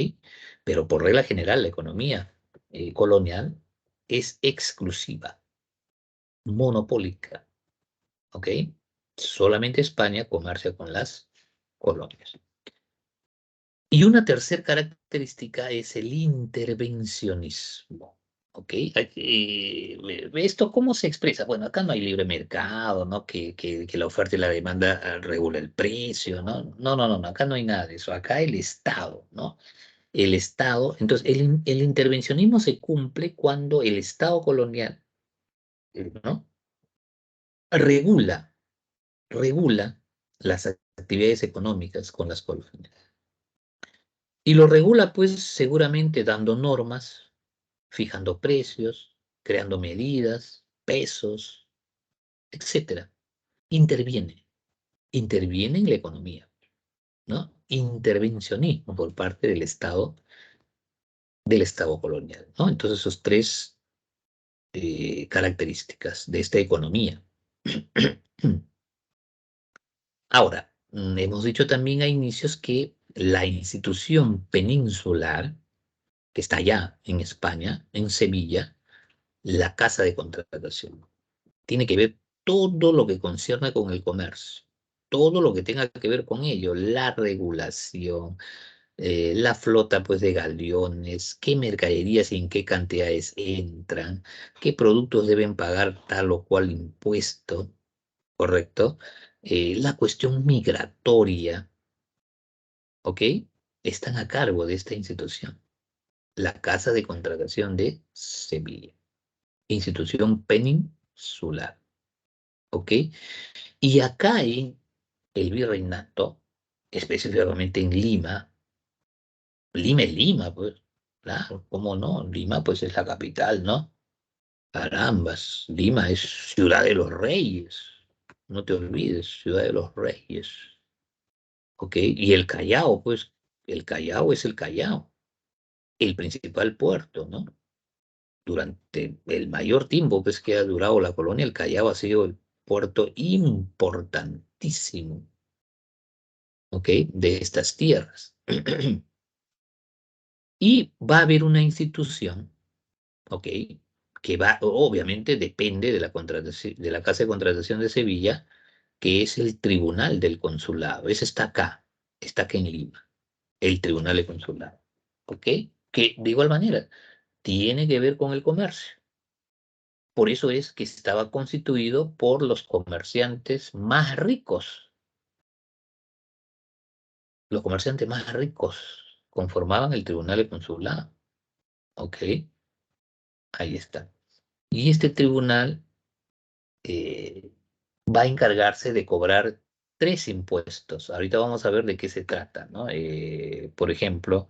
Pero por regla general la economía colonial es exclusiva, monopólica, ¿ok? Solamente España comercia con las colonias. Y una tercera característica es el intervencionismo. ¿Ok? ¿Esto cómo se expresa? Bueno, acá no hay libre mercado, ¿no? Que la oferta y la demanda regula el precio, ¿no? No, no, no, no, acá no hay nada de eso. Acá el Estado, ¿no? El Estado, entonces el intervencionismo se cumple cuando el Estado colonial, ¿no? Regula, regula las actividades económicas con las colonias. Y lo regula, pues, seguramente dando normas, fijando precios, creando medidas, pesos, etcétera. Interviene, interviene en la economía, ¿no? Intervencionismo por parte del Estado colonial, ¿no? Entonces, esos tres características de esta economía. Ahora, hemos dicho también a inicios que la institución peninsular que está allá en España, en Sevilla, la casa de contratación. Tiene que ver todo lo que concierne con el comercio, todo lo que tenga que ver con ello, la regulación, la flota pues de galeones, qué mercaderías y en qué cantidades entran, qué productos deben pagar tal o cual impuesto, ¿correcto? La cuestión migratoria, ¿ok? Están a cargo de esta institución, la Casa de Contratación de Sevilla, institución peninsular, ¿ok? Y acá en el virreinato, específicamente en Lima, Lima es Lima, pues, claro, ¿cómo no? Lima, pues, es la capital, ¿no? Carambas, Lima es ciudad de los reyes, no te olvides, ciudad de los reyes, ¿ok? Y el Callao, pues, el Callao es el Callao, el principal puerto, ¿no? Durante el mayor tiempo, pues, que ha durado la colonia, el Callao ha sido el puerto importantísimo, ¿ok? De estas tierras. Y va a haber una institución, ¿ok? Que va, obviamente depende de la contratación, de la Casa de Contratación de Sevilla, que es el Tribunal del Consulado. Ese está acá en Lima, el Tribunal del Consulado, ¿ok? Que de igual manera tiene que ver con el comercio. Por eso es que estaba constituido por los comerciantes más ricos. Los comerciantes más ricos conformaban el Tribunal del Consulado, ¿ok? Ahí está. Y este tribunal eh, va a encargarse de cobrar tres impuestos. Ahorita vamos a ver de qué se trata, ¿no? Por ejemplo,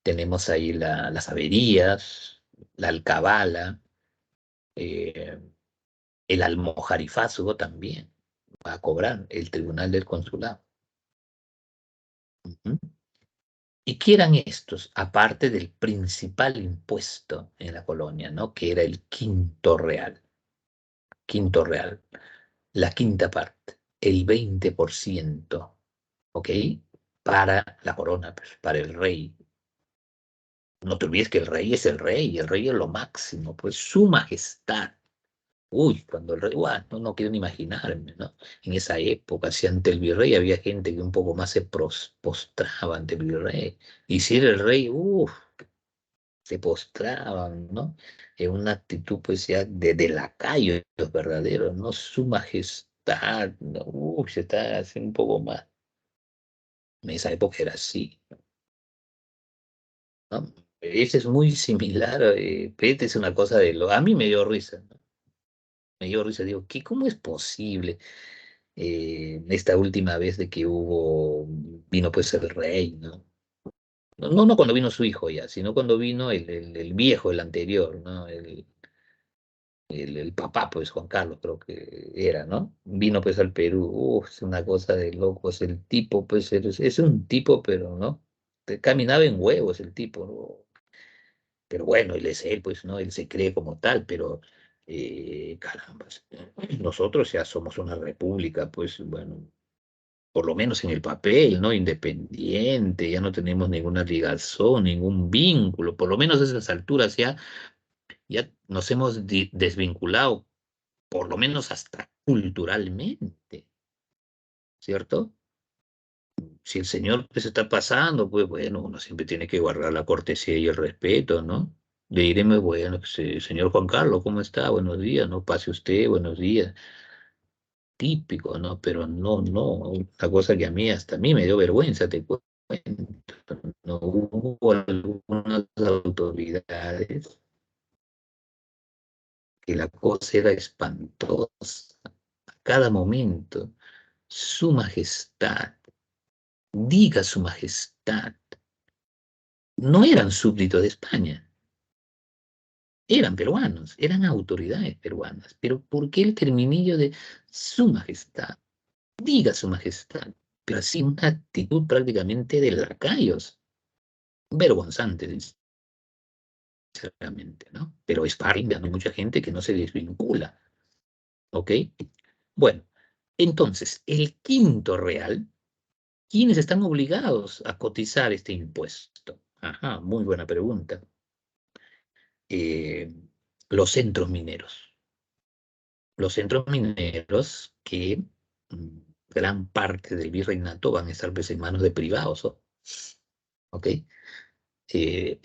tenemos ahí las averías, la alcabala, eh, el almojarifazgo también va a cobrar el Tribunal del Consulado. Ujú. ¿Y qué eran estos? Aparte del principal impuesto en la colonia, ¿no? Que era el quinto real. Quinto real. La quinta parte, el 20%, ¿ok? Para la corona, pues, para el rey. No te olvides que el rey es lo máximo, pues su majestad. Uy, cuando el rey, guau, no, no quiero ni imaginarme, ¿no? En esa época, si ante el virrey había gente que un poco más se postraba ante el virrey. Y si era el rey, uff, se postraban, ¿no? En una actitud, pues ya de lacayo, los verdaderos, ¿no? Su majestad, ¿no? Uy, se está haciendo un poco más. En esa época era así, ¿no? Ese es muy similar, Pete es una cosa de lo. A mí me dio risa, ¿no? Me dio risa, digo, ¿qué, cómo es posible esta última vez de que vino pues el rey, ¿no? No, no, no cuando vino su hijo ya, sino cuando vino el viejo, el anterior, ¿no? El papá, pues Juan Carlos creo que era, ¿no? Vino pues al Perú, es una cosa de locos, el tipo pues es un tipo, pero ¿no? Caminaba en huevos el tipo, ¿no? Pero bueno, él es él, pues, ¿no? Él se cree como tal, pero caramba, nosotros ya somos una república, pues, bueno, por lo menos en el papel, ¿no? Independiente, ya no tenemos ninguna ligazón, ningún vínculo, por lo menos a esas alturas ya nos hemos desvinculado por lo menos hasta culturalmente, ¿cierto? Si el señor se está pasando, pues bueno, uno siempre tiene que guardar la cortesía y el respeto, ¿no? Le diremos, bueno, señor Juan Carlos, ¿cómo está? Buenos días, ¿no? Pase usted, buenos días. Típico, ¿no? Pero no, no, una cosa que hasta a mí me dio vergüenza, te cuento. No hubo algunas autoridades que la cosa era espantosa. A cada momento, su majestad, diga su majestad, no eran súbditos de España, eran peruanos, eran autoridades peruanas. Pero ¿por qué el terminillo de su majestad? Diga su majestad, pero así una actitud prácticamente de lacayos, vergonzante, sinceramente, ¿no? Pero es parte de mucha gente que no se desvincula, ¿ok? Bueno, entonces, el quinto real, ¿quiénes están obligados a cotizar este impuesto? Ajá, muy buena pregunta. Eh, los centros mineros. Los centros mineros que gran parte del virreinato van a estar pues, en manos de privados, ¿ok? Eh,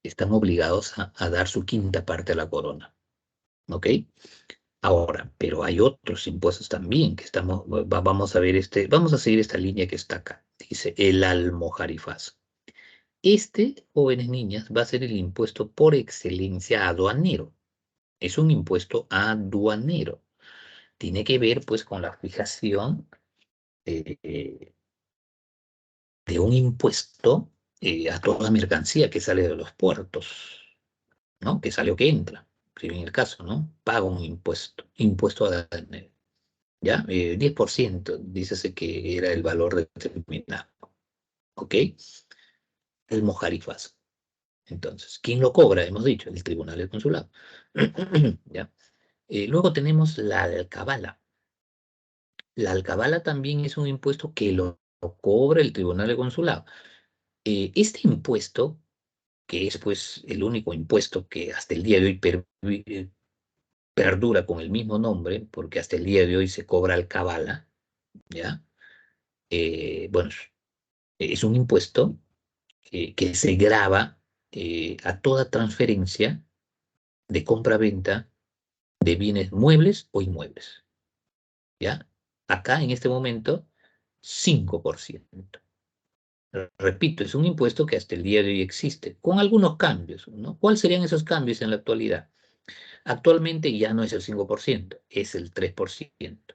están obligados a dar su quinta parte a la corona, ¿ok? Ahora, pero hay otros impuestos también que vamos a ver vamos a seguir esta línea que está acá. Dice el almojarifaz. Este, jóvenes niñas, va a ser el impuesto por excelencia aduanero. Es un impuesto aduanero. Tiene que ver, pues, con la fijación eh, de un impuesto a toda mercancía que sale de los puertos, ¿no? Que sale o que entra. Si en el caso, ¿no? Paga un impuesto aduanero. ¿Ya? 10%, dícese que era el valor determinado. ¿Ok? El mojarifaz. Entonces, ¿quién lo cobra? Hemos dicho, el tribunal del consulado. ¿Ya? Luego tenemos la alcabala. La alcabala también es un impuesto que lo cobra el tribunal del consulado. Este impuesto, que es pues el único impuesto que hasta el día de hoy perdura con el mismo nombre, porque hasta el día de hoy se cobra alcabala, ¿ya? Bueno, es un impuesto que se grava a toda transferencia de compra-venta de bienes muebles o inmuebles. ¿Ya? Acá, en este momento, 5%. Repito, es un impuesto que hasta el día de hoy existe, con algunos cambios, ¿no? ¿Cuáles serían esos cambios en la actualidad? Actualmente ya no es el 5%, es el 3%.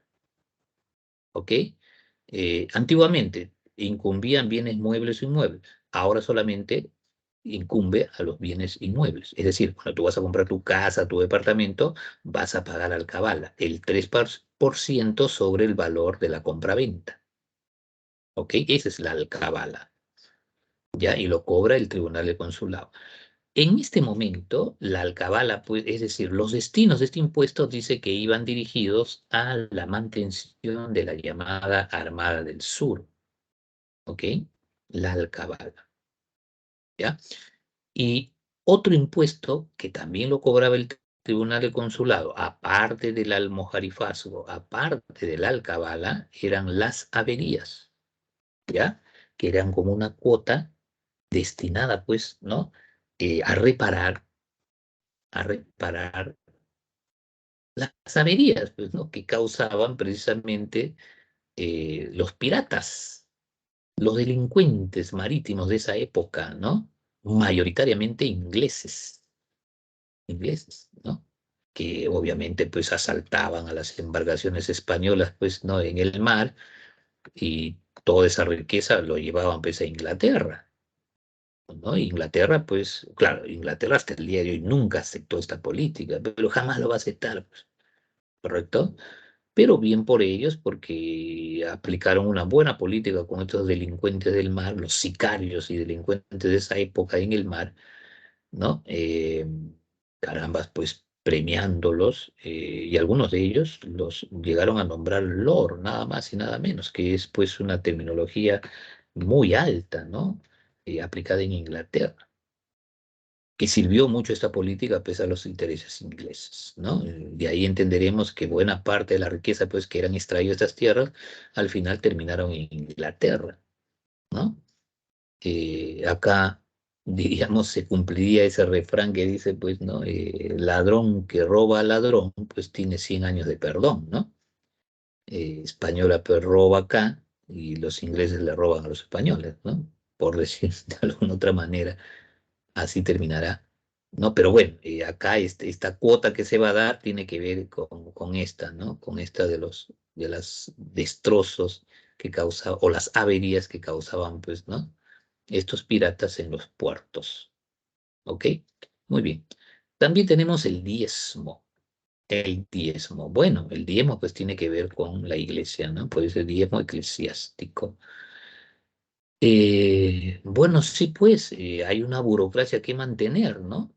¿Ok? Antiguamente incumbían bienes muebles o inmuebles, ahora solamente incumbe a los bienes inmuebles. Es decir, cuando tú vas a comprar tu casa, tu departamento, vas a pagar alcabala, el 3% sobre el valor de la compra-venta. ¿Ok? Esa es la alcabala, ¿ya? Y lo cobra el Tribunal de Consulado. En este momento, la alcabala, pues, es decir, los destinos de este impuesto dice que iban dirigidos a la mantención de la llamada Armada del Sur, ¿ok? La alcabala, ¿ya? Y otro impuesto que también lo cobraba el Tribunal de Consulado, aparte del almojarifazgo, aparte de la alcabala, eran las averías, ¿ya? Que eran como una cuota destinada, pues, ¿no? A reparar las averías, pues, ¿no? Que causaban precisamente los piratas, los delincuentes marítimos de esa época, ¿no? Mayoritariamente ingleses, ¿no? Que obviamente pues asaltaban a las embarcaciones españolas, pues, ¿no? En el mar y toda esa riqueza lo llevaban pues a Inglaterra, ¿no? Inglaterra, pues, claro, Inglaterra hasta el día de hoy nunca aceptó esta política, pero jamás lo va a aceptar, pues, ¿correcto? Pero bien por ellos porque aplicaron una buena política con estos delincuentes del mar, los sicarios y delincuentes de esa época en el mar, ¿no? Carambas, pues premiándolos, y algunos de ellos los llegaron a nombrar Lord, nada más y nada menos, que es pues una terminología muy alta, ¿no? Aplicada en Inglaterra, que sirvió mucho esta política pese a los intereses ingleses, ¿no? De ahí entenderemos que buena parte de la riqueza, pues, que eran extraídas de estas tierras, al final terminaron en Inglaterra, ¿no? Acá, diríamos, se cumpliría ese refrán que dice, pues, ¿no? Ladrón que roba al ladrón, pues tiene 100 años de perdón, ¿no? Española, pues, roba acá y los ingleses le roban a los españoles, ¿no? Por decir de alguna otra manera, así terminará. No, pero bueno, acá esta cuota que se va a dar tiene que ver con esta, ¿no? Con esta de las destrozos que causa, o las averías que causaban, pues, ¿no? Estos piratas en los puertos. ¿Ok? Muy bien. También tenemos el diezmo. El diezmo. Bueno, el diezmo pues tiene que ver con la iglesia, ¿no? Pues el diezmo eclesiástico. Bueno, sí, pues hay una burocracia que mantener, ¿no?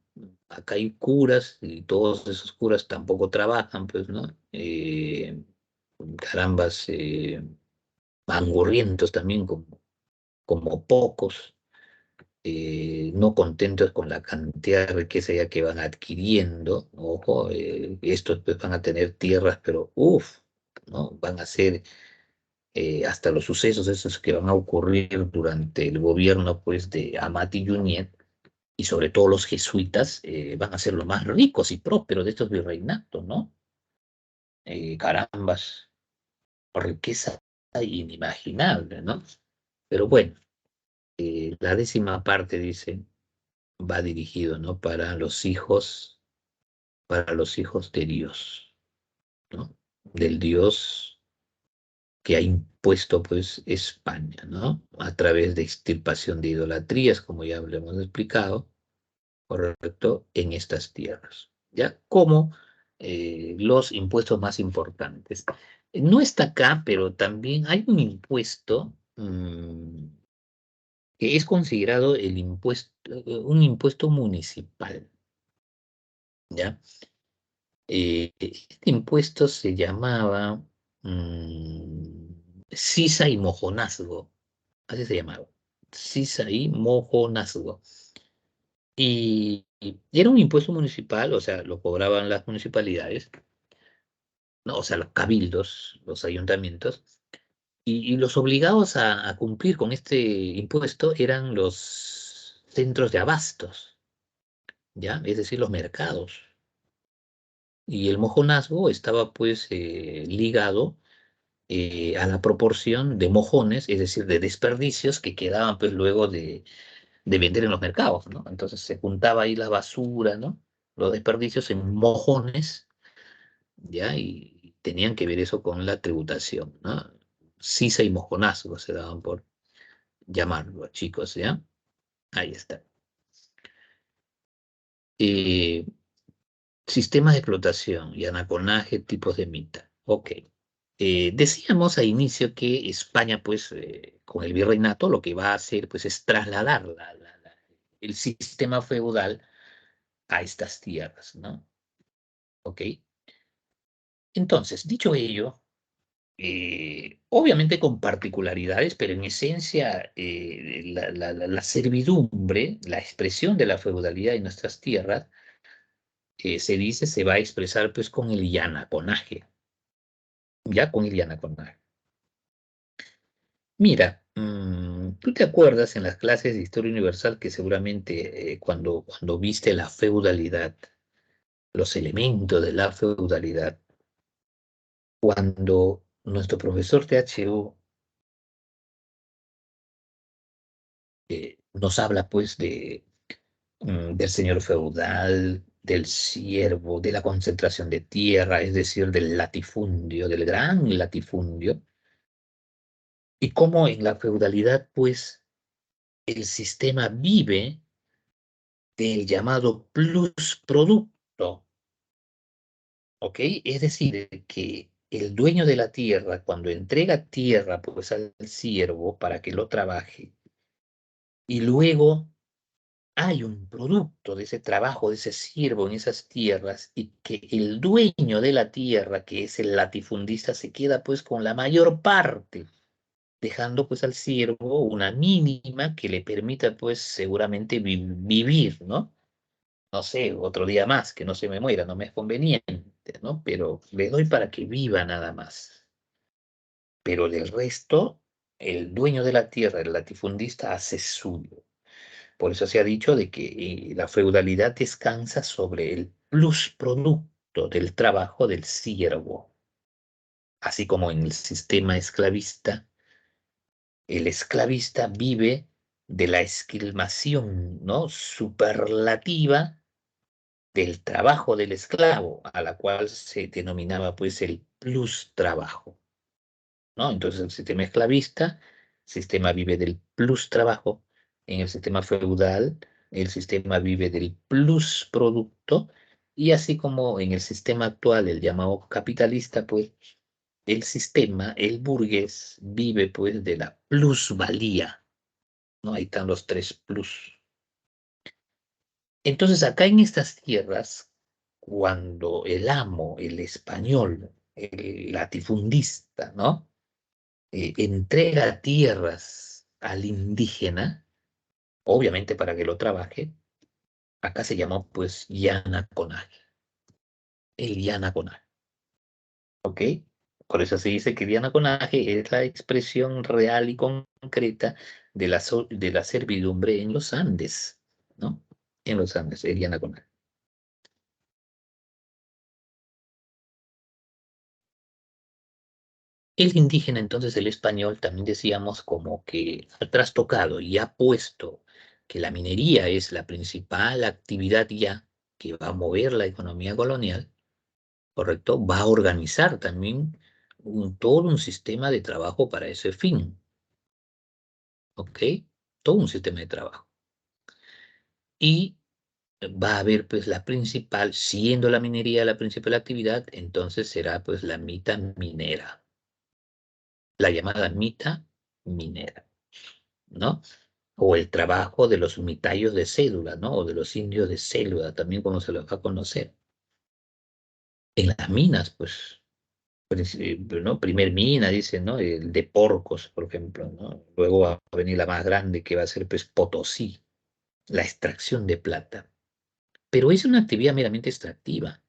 Acá hay curas y todos esos curas tampoco trabajan, pues, ¿no? Carambas, angurrientos también como pocos. no contentos con la cantidad de riqueza ya que van adquiriendo, ojo, estos pues, van a tener tierras, pero uff, ¿no? Van a ser hasta los sucesos esos que van a ocurrir durante el gobierno pues de Amati Yunet y sobre todo los jesuitas van a ser los más ricos y prósperos de estos virreinatos, ¿no? Carambas, riqueza inimaginable, ¿no? Pero bueno, la décima parte dice va dirigido, ¿no? Para los hijos de Dios, ¿no? Del Dios que ha impuesto, pues, España, ¿no? A través de extirpación de idolatrías, como ya lo hemos explicado, correcto, en estas tierras, ¿ya? Como los impuestos más importantes. No está acá, pero también hay un impuesto que es considerado el impuesto, un impuesto municipal, ¿ya? Este impuesto se llamaba sisa y mojonazgo, así se llamaba, sisa y mojonazgo. Y era un impuesto municipal, o sea, lo cobraban las municipalidades, ¿no? O sea, los cabildos, los ayuntamientos, y los obligados a cumplir con este impuesto eran los centros de abastos, ¿ya? Es decir, los mercados. Y el mojonazgo estaba pues ligado a la proporción de mojones, es decir, de desperdicios que quedaban pues luego de vender en los mercados, ¿no? Entonces se juntaba ahí la basura, ¿no? Los desperdicios en mojones, ¿ya? Y tenían que ver eso con la tributación, ¿no? Sisa y mojonazgo se daban por llamarlo, chicos, ¿ya? Ahí está. Eh, Sistemas de explotación y anaconaje, tipos de mita. Ok. Decíamos a inicio que España, pues, con el virreinato, lo que va a hacer, pues, es trasladar el sistema feudal a estas tierras, ¿no? Ok. Entonces, dicho ello, obviamente con particularidades, pero en esencia, la servidumbre, la expresión de la feudalidad en nuestras tierras, se dice, se va a expresar, pues, con el llanaconaje, ya con el llanaconaje. Mira, tú te acuerdas en las clases de Historia Universal que seguramente cuando viste la feudalidad, los elementos de la feudalidad, cuando nuestro profesor THU nos habla pues del señor feudal, del siervo, de la concentración de tierra, es decir, del latifundio, del gran latifundio, y cómo en la feudalidad pues el sistema vive del llamado plusproducto, ¿ok? Es decir, que el dueño de la tierra, cuando entrega tierra pues al siervo para que lo trabaje, y luego hay un producto de ese trabajo, de ese siervo en esas tierras, y que el dueño de la tierra, que es el latifundista, se queda pues con la mayor parte, dejando pues al siervo una mínima que le permita pues seguramente vivir, ¿no? No sé, otro día más, que no se me muera, no me es conveniente, ¿no? Pero le doy para que viva nada más. Pero del resto, el dueño de la tierra, el latifundista, hace suyo. Por eso se ha dicho de que la feudalidad descansa sobre el plusproducto del trabajo del siervo. Así como en el sistema esclavista, el esclavista vive de la esquilmación, ¿no? Superlativa del trabajo del esclavo, a la cual se denominaba pues el plus trabajo, ¿no? Entonces el sistema esclavista, el sistema vive del plus trabajo, en el sistema feudal, el sistema vive del plus producto, y así como en el sistema actual, el llamado capitalista, pues el sistema, el burgués, vive pues de la plusvalía, ¿no? Ahí están los tres plus. Entonces, acá en estas tierras, cuando el amo, el español, el latifundista, ¿no? Entrega tierras al indígena, obviamente para que lo trabaje. Acá se llamó pues Yanaconaje, el Yanaconaje, ¿ok? Por eso se dice que Yanaconaje es la expresión real y concreta de de la servidumbre en los Andes, ¿no? En los Andes, el Yanaconaje. El indígena, entonces el español, también decíamos como que ha trastocado y ha puesto que la minería es la principal actividad ya que va a mover la economía colonial, ¿correcto? Va a organizar también todo un sistema de trabajo para ese fin, ¿ok? Todo un sistema de trabajo. Y va a haber pues la principal, siendo la minería la principal actividad, entonces será pues la mita minera, la llamada mita minera, ¿no? O el trabajo de los mitayos de cédula, ¿no? O de los indios de cédula, también como se los va a conocer. En las minas, pues, ¿no? Primer mina, dicen, ¿no? El de Porcos, por ejemplo, ¿no? Luego va a venir la más grande, que va a ser, pues, Potosí, la extracción de plata. Pero es una actividad meramente extractiva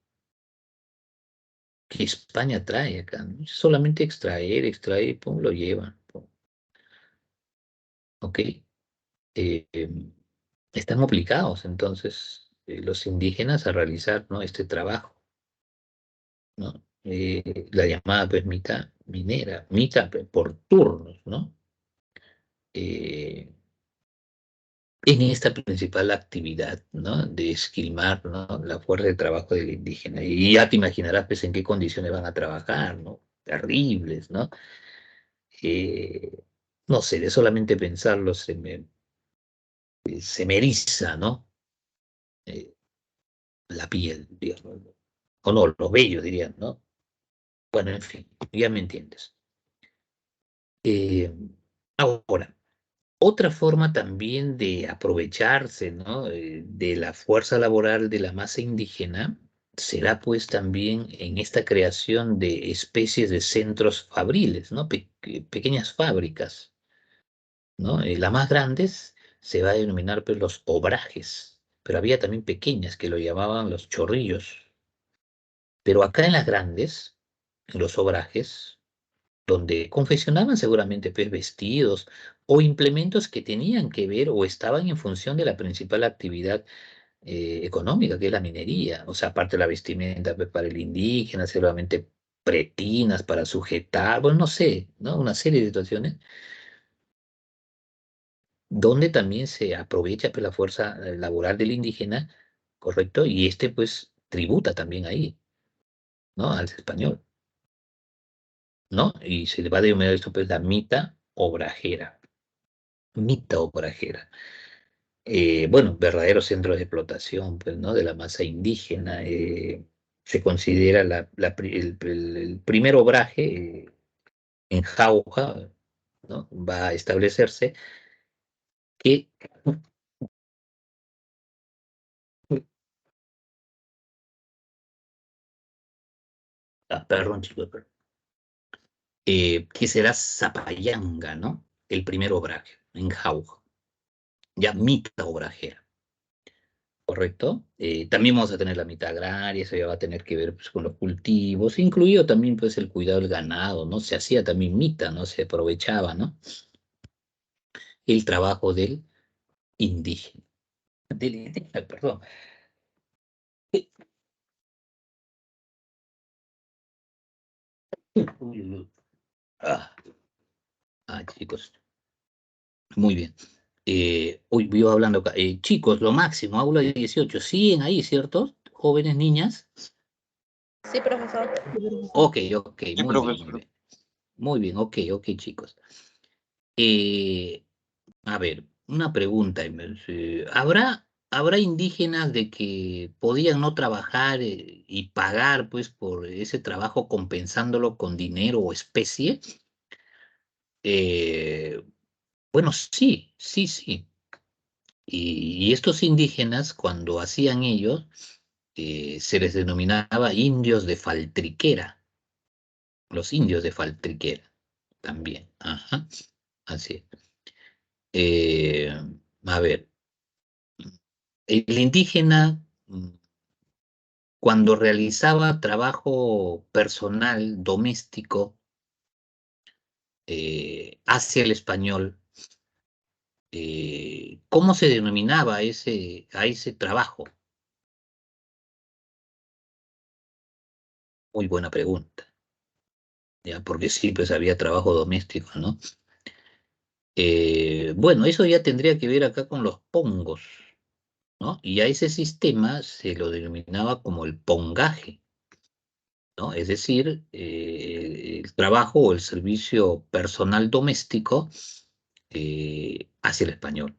que España trae acá, ¿no? Solamente extraer, extraer, pum, lo llevan, pum, ¿ok? Están obligados, entonces, los indígenas a realizar, ¿no? Este trabajo, ¿no? La llamada, pues, mita minera, mita pues, por turnos, ¿no? Eh, en esta principal actividad, ¿no? De esquilmar, ¿no? La fuerza de trabajo del indígena. Y ya te imaginarás, pues, en qué condiciones van a trabajar, ¿no? Terribles, ¿no? Eh, no sé, de solamente pensarlo se me eriza, ¿no? Eh, la piel, digamos, ¿no? O no, los vellos, dirían, ¿no? Bueno, en fin, ya me entiendes. Eh, ahora, otra forma también de aprovecharse, ¿no? De la fuerza laboral de la masa indígena será pues también en esta creación de especies de centros fabriles, ¿no? Pequeñas fábricas, ¿no? Las más grandes se va a denominar pues los obrajes, pero había también pequeñas que lo llamaban los chorrillos. Pero acá en las grandes, en los obrajes, donde confeccionaban seguramente pues, vestidos o implementos que tenían que ver o estaban en función de la principal actividad económica, que es la minería. O sea, aparte de la vestimenta pues, para el indígena, seguramente pretinas para sujetar, bueno, no sé, ¿no? Una serie de situaciones donde también se aprovecha pues, la fuerza laboral del indígena, ¿correcto? Y este pues tributa también ahí, ¿no? Al español, ¿no? Y se le va a denominar esto pues la mita obrajera. Mita obrajera. Bueno, verdaderos centros de explotación, pues, ¿no? De la masa indígena. Se considera el primer obraje en Jauja, ¿no? Va a establecerse que, perdón, chicos, perdón, que será Zapayanga, ¿no? El primer obraje en Jauja, ya mita obrajera. ¿Correcto? También vamos a tener la mitad agraria, eso ya va a tener que ver pues, con los cultivos, incluido también pues el cuidado del ganado, ¿no? Se hacía también mita, ¿no? Se aprovechaba, ¿no? El trabajo indígena, del indígena, perdón. Uy, uy, uy. Ah, chicos, muy bien. Hoy vivo hablando acá. Chicos, lo máximo, aula 18, ¿siguen ahí, cierto? Jóvenes, niñas. Sí, profesor. Ok, ok, Sí, muy bien, muy profesor. bien. Muy bien, ok, ok, chicos. Eh, A ver, una pregunta. ¿Habrá indígenas de que podían no trabajar y pagar pues por ese trabajo compensándolo con dinero o especie? Eh, bueno, sí, sí, sí. Y estos indígenas, cuando hacían ellos, se les denominaba indios de faltriquera, los indios de faltriquera también. Ajá, así es. Eh, a ver. El indígena, cuando realizaba trabajo personal, doméstico, hacia el español, ¿cómo se denominaba a ese trabajo? Muy buena pregunta, ¿ya? Porque sí, pues había trabajo doméstico, ¿no? Bueno, eso ya tendría que ver acá con los pongos, ¿no? Y a ese sistema se lo denominaba como el pongaje, ¿no? Es decir, el trabajo o el servicio personal doméstico hacia el español,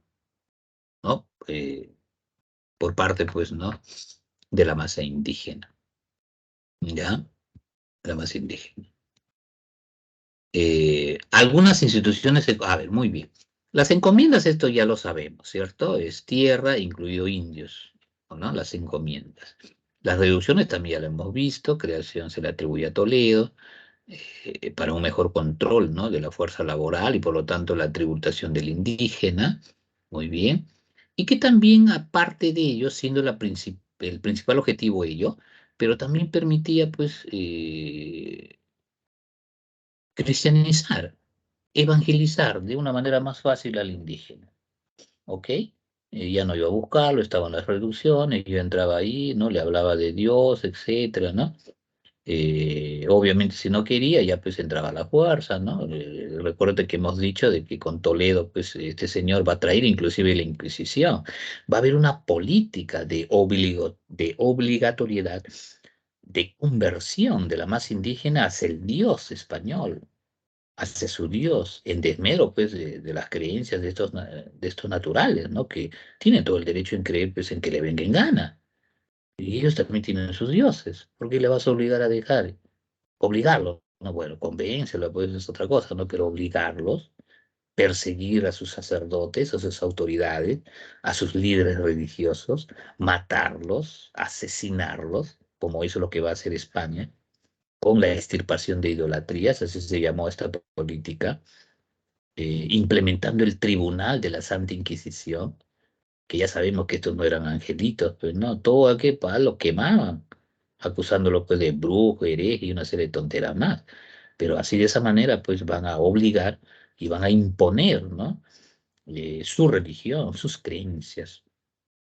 ¿no? Por parte, pues, ¿no? De la masa indígena, ¿ya? La masa indígena. Algunas instituciones, a ver, muy bien. Las encomiendas, esto ya lo sabemos, ¿cierto? Es tierra, incluido indios, ¿no? Las encomiendas. Las reducciones también ya lo hemos visto, creación se le atribuye a Toledo, para un mejor control, ¿no? De la fuerza laboral y por lo tanto la tributación del indígena, muy bien. Y que también, aparte de ello, siendo el principal objetivo ello, pero también permitía, pues, cristianizar, evangelizar de una manera más fácil al indígena, ¿ok? Ya no iba a buscarlo, estaban las reducciones, yo entraba ahí, ¿no? Le hablaba de Dios, etcétera, ¿no? Obviamente si no quería, ya pues entraba a la fuerza, ¿no? Recuerda que hemos dicho de que con Toledo, pues este señor va a traer inclusive la Inquisición. Va a haber una política de obligatoriedad, de conversión de la masa indígena hacia el Dios español, hacia su Dios, en desmedro pues de las creencias de estos naturales, ¿no? Que tienen todo el derecho en creer pues en que le venga en gana. Y ellos también tienen sus dioses. ¿Por qué le vas a obligar a dejar? Obligarlos, no, bueno, convéncelo, pues es otra cosa, ¿no? Pero obligarlos, perseguir a sus sacerdotes, a sus autoridades, a sus líderes religiosos, matarlos, asesinarlos, como hizo lo que va a hacer España, con la extirpación de idolatrías, así se llamó esta política, implementando el tribunal de la Santa Inquisición, que ya sabemos que estos no eran angelitos, pues no, todo aquel lo quemaban, acusándolo pues de brujo, hereje y una serie de tonteras más. Pero así de esa manera pues van a obligar y van a imponer, ¿no? Su religión, sus creencias,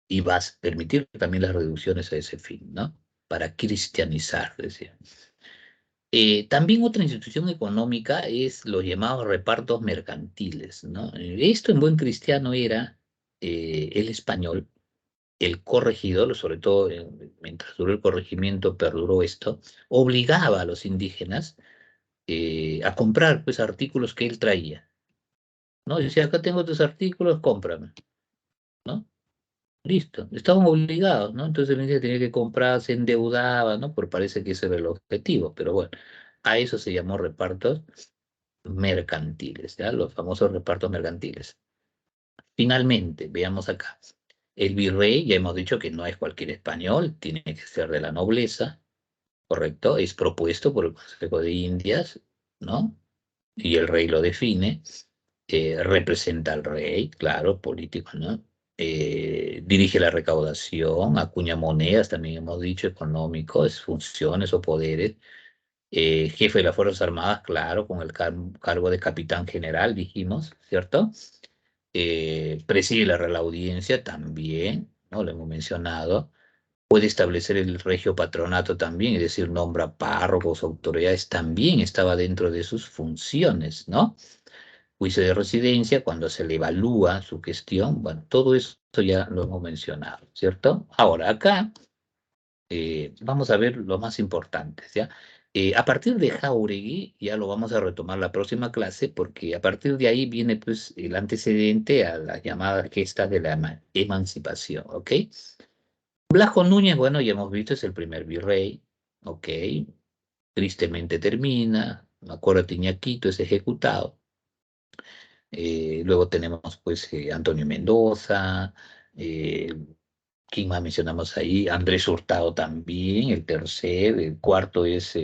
y vas a permitir también las reducciones a ese fin, ¿no? Para cristianizar, decía. También otra institución económica es los llamados repartos mercantiles, ¿no? Esto en buen cristiano era el español, el corregidor, sobre todo mientras duró el corregimiento, perduró esto, obligaba a los indígenas a comprar pues artículos que él traía, ¿no? Decía, acá tengo tus artículos, cómprame, ¿no? Listo, estaban obligados, ¿no? Entonces el indígena tenía que comprar, se endeudaba, ¿no? Por parece que ese era el objetivo, pero bueno, a eso se llamó repartos mercantiles, ¿ya? Los famosos repartos mercantiles. Finalmente, veamos acá. El virrey, ya hemos dicho que no es cualquier español, tiene que ser de la nobleza, ¿correcto? Es propuesto por el Consejo de Indias, ¿no? Y el rey lo define, representa al rey, claro, político, ¿no? Dirige la recaudación, acuña monedas, también hemos dicho, económicos, funciones o poderes. Jefe de las Fuerzas Armadas, claro, con el cargo de capitán general, dijimos, ¿cierto? Preside la Real Audiencia también, ¿no? Lo hemos mencionado. Puede establecer el regio patronato también, es decir, nombra párrocos, autoridades, también estaba dentro de sus funciones, ¿no? Juicio de residencia, cuando se le evalúa su gestión, bueno, todo eso ya lo hemos mencionado, ¿cierto? Ahora, acá vamos a ver lo más importantes, ¿ya? A partir de Jáuregui, ya lo vamos a retomar la próxima clase, porque a partir de ahí viene pues el antecedente a las llamadas gestas de la emancipación, ¿ok? Blasco Núñez, bueno, ya hemos visto, es el primer virrey, ¿ok? Tristemente termina, acuérdate, Iñaquito es ejecutado. Luego tenemos pues Antonio Mendoza, eh, ¿quién más mencionamos ahí? Andrés Hurtado también, el tercer, el cuarto es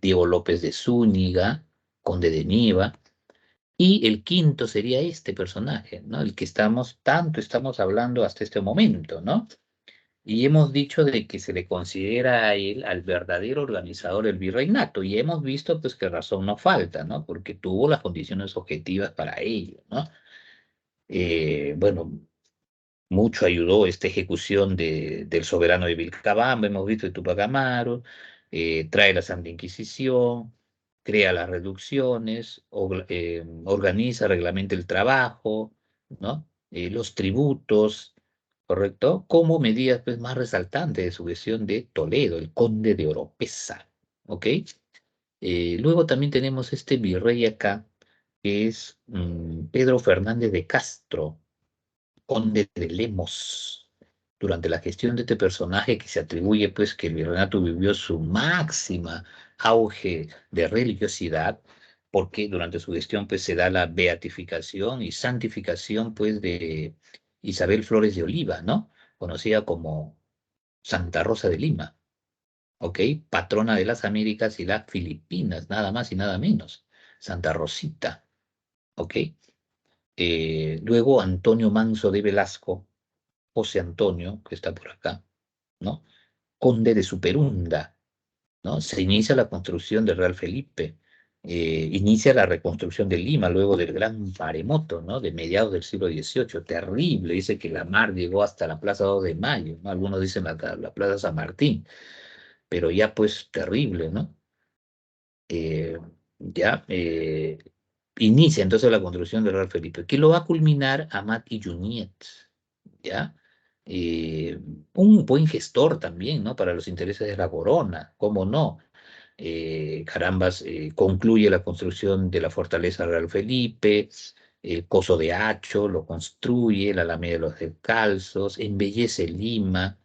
Diego López de Zúñiga, conde de Nieva. Y el quinto sería este personaje, ¿no? El que tanto estamos hablando hasta este momento, ¿no? Y hemos dicho de que se le considera a él al verdadero organizador del virreinato, y hemos visto pues que razón no falta, ¿no? Porque tuvo las condiciones objetivas para ello, ¿no? Bueno, mucho ayudó esta ejecución del soberano de Vilcabamba, hemos visto de Tupac Amaru, trae la Santa Inquisición, crea las reducciones, organiza, reglamenta el trabajo, ¿no? Los tributos, ¿correcto? Como medidas pues, más resaltantes de su gestión de Toledo, el conde de Oropesa, ¿ok? Luego también tenemos este virrey acá, que es Pedro Fernández de Castro, conde de Lemos. Durante la gestión de este personaje que se atribuye pues que el virreinato vivió su máxima auge de religiosidad, porque durante su gestión pues se da la beatificación y santificación pues de Isabel Flores de Oliva, ¿no? Conocida como Santa Rosa de Lima, ¿ok? Patrona de las Américas y las Filipinas, nada más y nada menos. Santa Rosita, ¿ok? Luego Antonio Manso de Velasco, José Antonio, que está por acá, ¿no? Conde de Superunda, ¿no? Se inicia la construcción del Real Felipe, inicia la reconstrucción de Lima luego del gran maremoto, ¿no? De mediados del siglo XVIII, terrible, dice que la mar llegó hasta la Plaza 2 de Mayo, ¿no? Algunos dicen la Plaza San Martín, pero ya pues terrible, ¿no? Eh, ya inicia entonces la construcción del Real Felipe, que lo va a culminar Amat y Junyent, ¿ya? Eh, un buen gestor también, ¿no? Para los intereses de la corona, ¿cómo no? Carambas, concluye la construcción de la fortaleza Real Felipe, el Coso de Hacho, lo construye, la Alameda de los Descalzos, embellece Lima,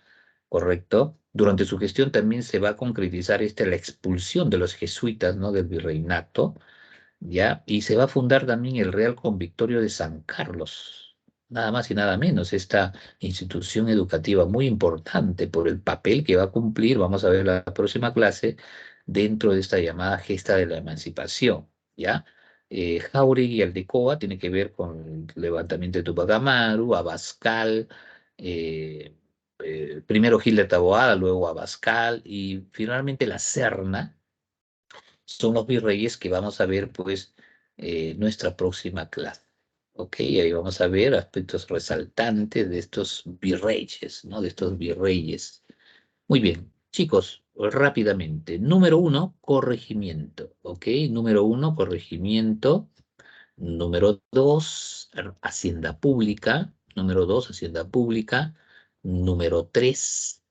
¿correcto? Durante su gestión también se va a concretizar la expulsión de los jesuitas, ¿no? Del virreinato, ¿ya? Y se va a fundar también el Real Convictorio de San Carlos, nada más y nada menos, esta institución educativa muy importante por el papel que va a cumplir, vamos a ver la próxima clase, dentro de esta llamada gesta de la emancipación, ¿ya? Jáuregui y Aldecoa tiene que ver con el levantamiento de Tupac Amaru, Abascal, eh, primero Gil de Taboada, luego Abascal, y finalmente la Serna, son los virreyes que vamos a ver, pues, nuestra próxima clase. ¿Ok? Ahí vamos a ver aspectos resaltantes de estos virreyes, ¿no? De estos virreyes. Muy bien, chicos, rápidamente. Número uno, corregimiento. ¿Ok? Número uno, corregimiento. Número dos, hacienda pública. Número dos, hacienda pública. Número tres,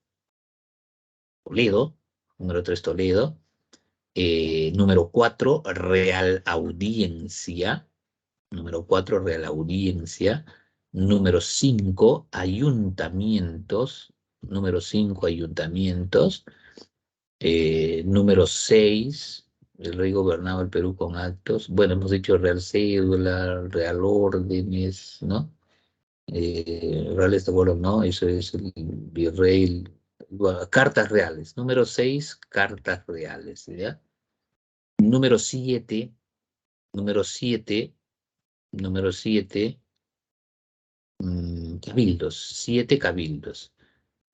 Toledo. Número tres, Toledo. Número 4, Real Audiencia. Número 4, Real Audiencia. Número 5, Ayuntamientos. Número 5, Ayuntamientos. Número 6, el rey gobernaba el Perú con actos. Bueno, hemos dicho Real Cédula, Real Órdenes, ¿no? Reales de Bolo, no, eso es el virrey. Bueno, cartas reales. Número 6, cartas reales, ¿ya? Número 7, número 7, número 7, cabildos, 7 cabildos.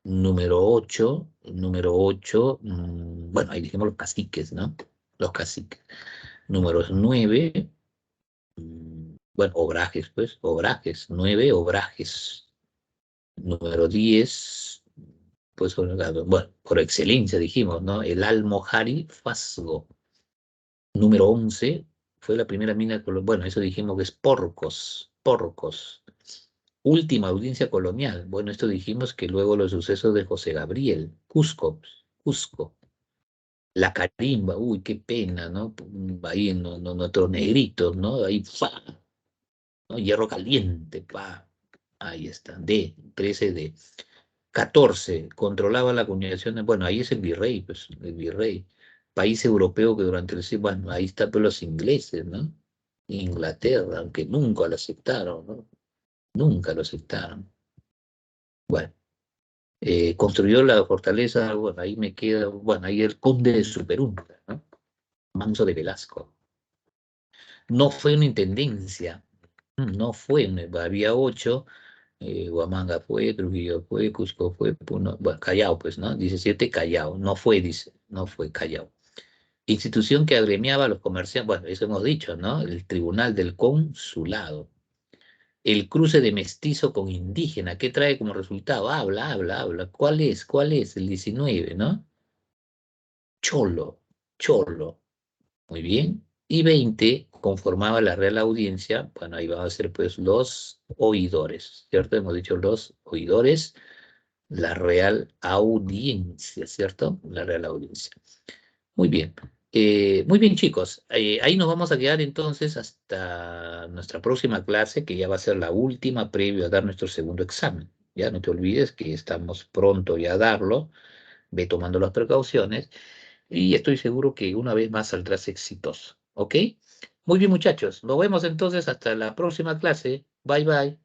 Número 8, bueno, ahí dijimos los caciques, ¿no? Los caciques. Números 9, bueno, obrajes, pues, obrajes, 9 obrajes. Número 10, pues, bueno, por excelencia dijimos, ¿no? El Almojári Fasgo. Número 11 fue la primera mina, bueno, eso dijimos que es Porcos, Porcos. Última audiencia colonial. Bueno, esto dijimos que luego los sucesos de José Gabriel, Cusco, Cusco. La Carimba, uy, qué pena, ¿no? Ahí en nuestros negritos, ¿no? Ahí, ¡fa! ¿No? Hierro caliente, pa. Ahí está. 13 de 14, controlaba la acuñación, bueno, ahí es el virrey, pues, el virrey. País europeo que durante el siglo, bueno, ahí están pues, los ingleses, ¿no? Inglaterra, aunque nunca lo aceptaron, ¿no? Nunca lo aceptaron. Bueno, construyó la fortaleza, bueno, ahí me queda, bueno, ahí el conde de Superunda, ¿no? Manso de Velasco. No fue una intendencia. No fue, había 8. Huamanga fue, Trujillo fue, Cusco fue, Puno, bueno, Callao, pues, ¿no? 17 Callao. No fue, dice, no fue Callao. Institución que agremiaba a los comerciantes, bueno, eso hemos dicho, ¿no? El Tribunal del Consulado. El cruce de mestizo con indígena, ¿qué trae como resultado? Habla, habla, habla. ¿Cuál es? ¿Cuál es? El 19, ¿no? Cholo, cholo. Muy bien. Y 20 conformaba la Real Audiencia. Bueno, ahí van a ser pues los oidores, ¿cierto? Hemos dicho los oidores, la Real Audiencia, ¿cierto? La Real Audiencia. Muy bien, chicos. Ahí nos vamos a quedar entonces hasta nuestra próxima clase, que ya va a ser la última previo a dar nuestro segundo examen. Ya no te olvides que estamos pronto ya a darlo. Ve tomando las precauciones y estoy seguro que una vez más saldrás exitoso. ¿Ok? Muy bien, muchachos. Nos vemos entonces hasta la próxima clase. Bye, bye.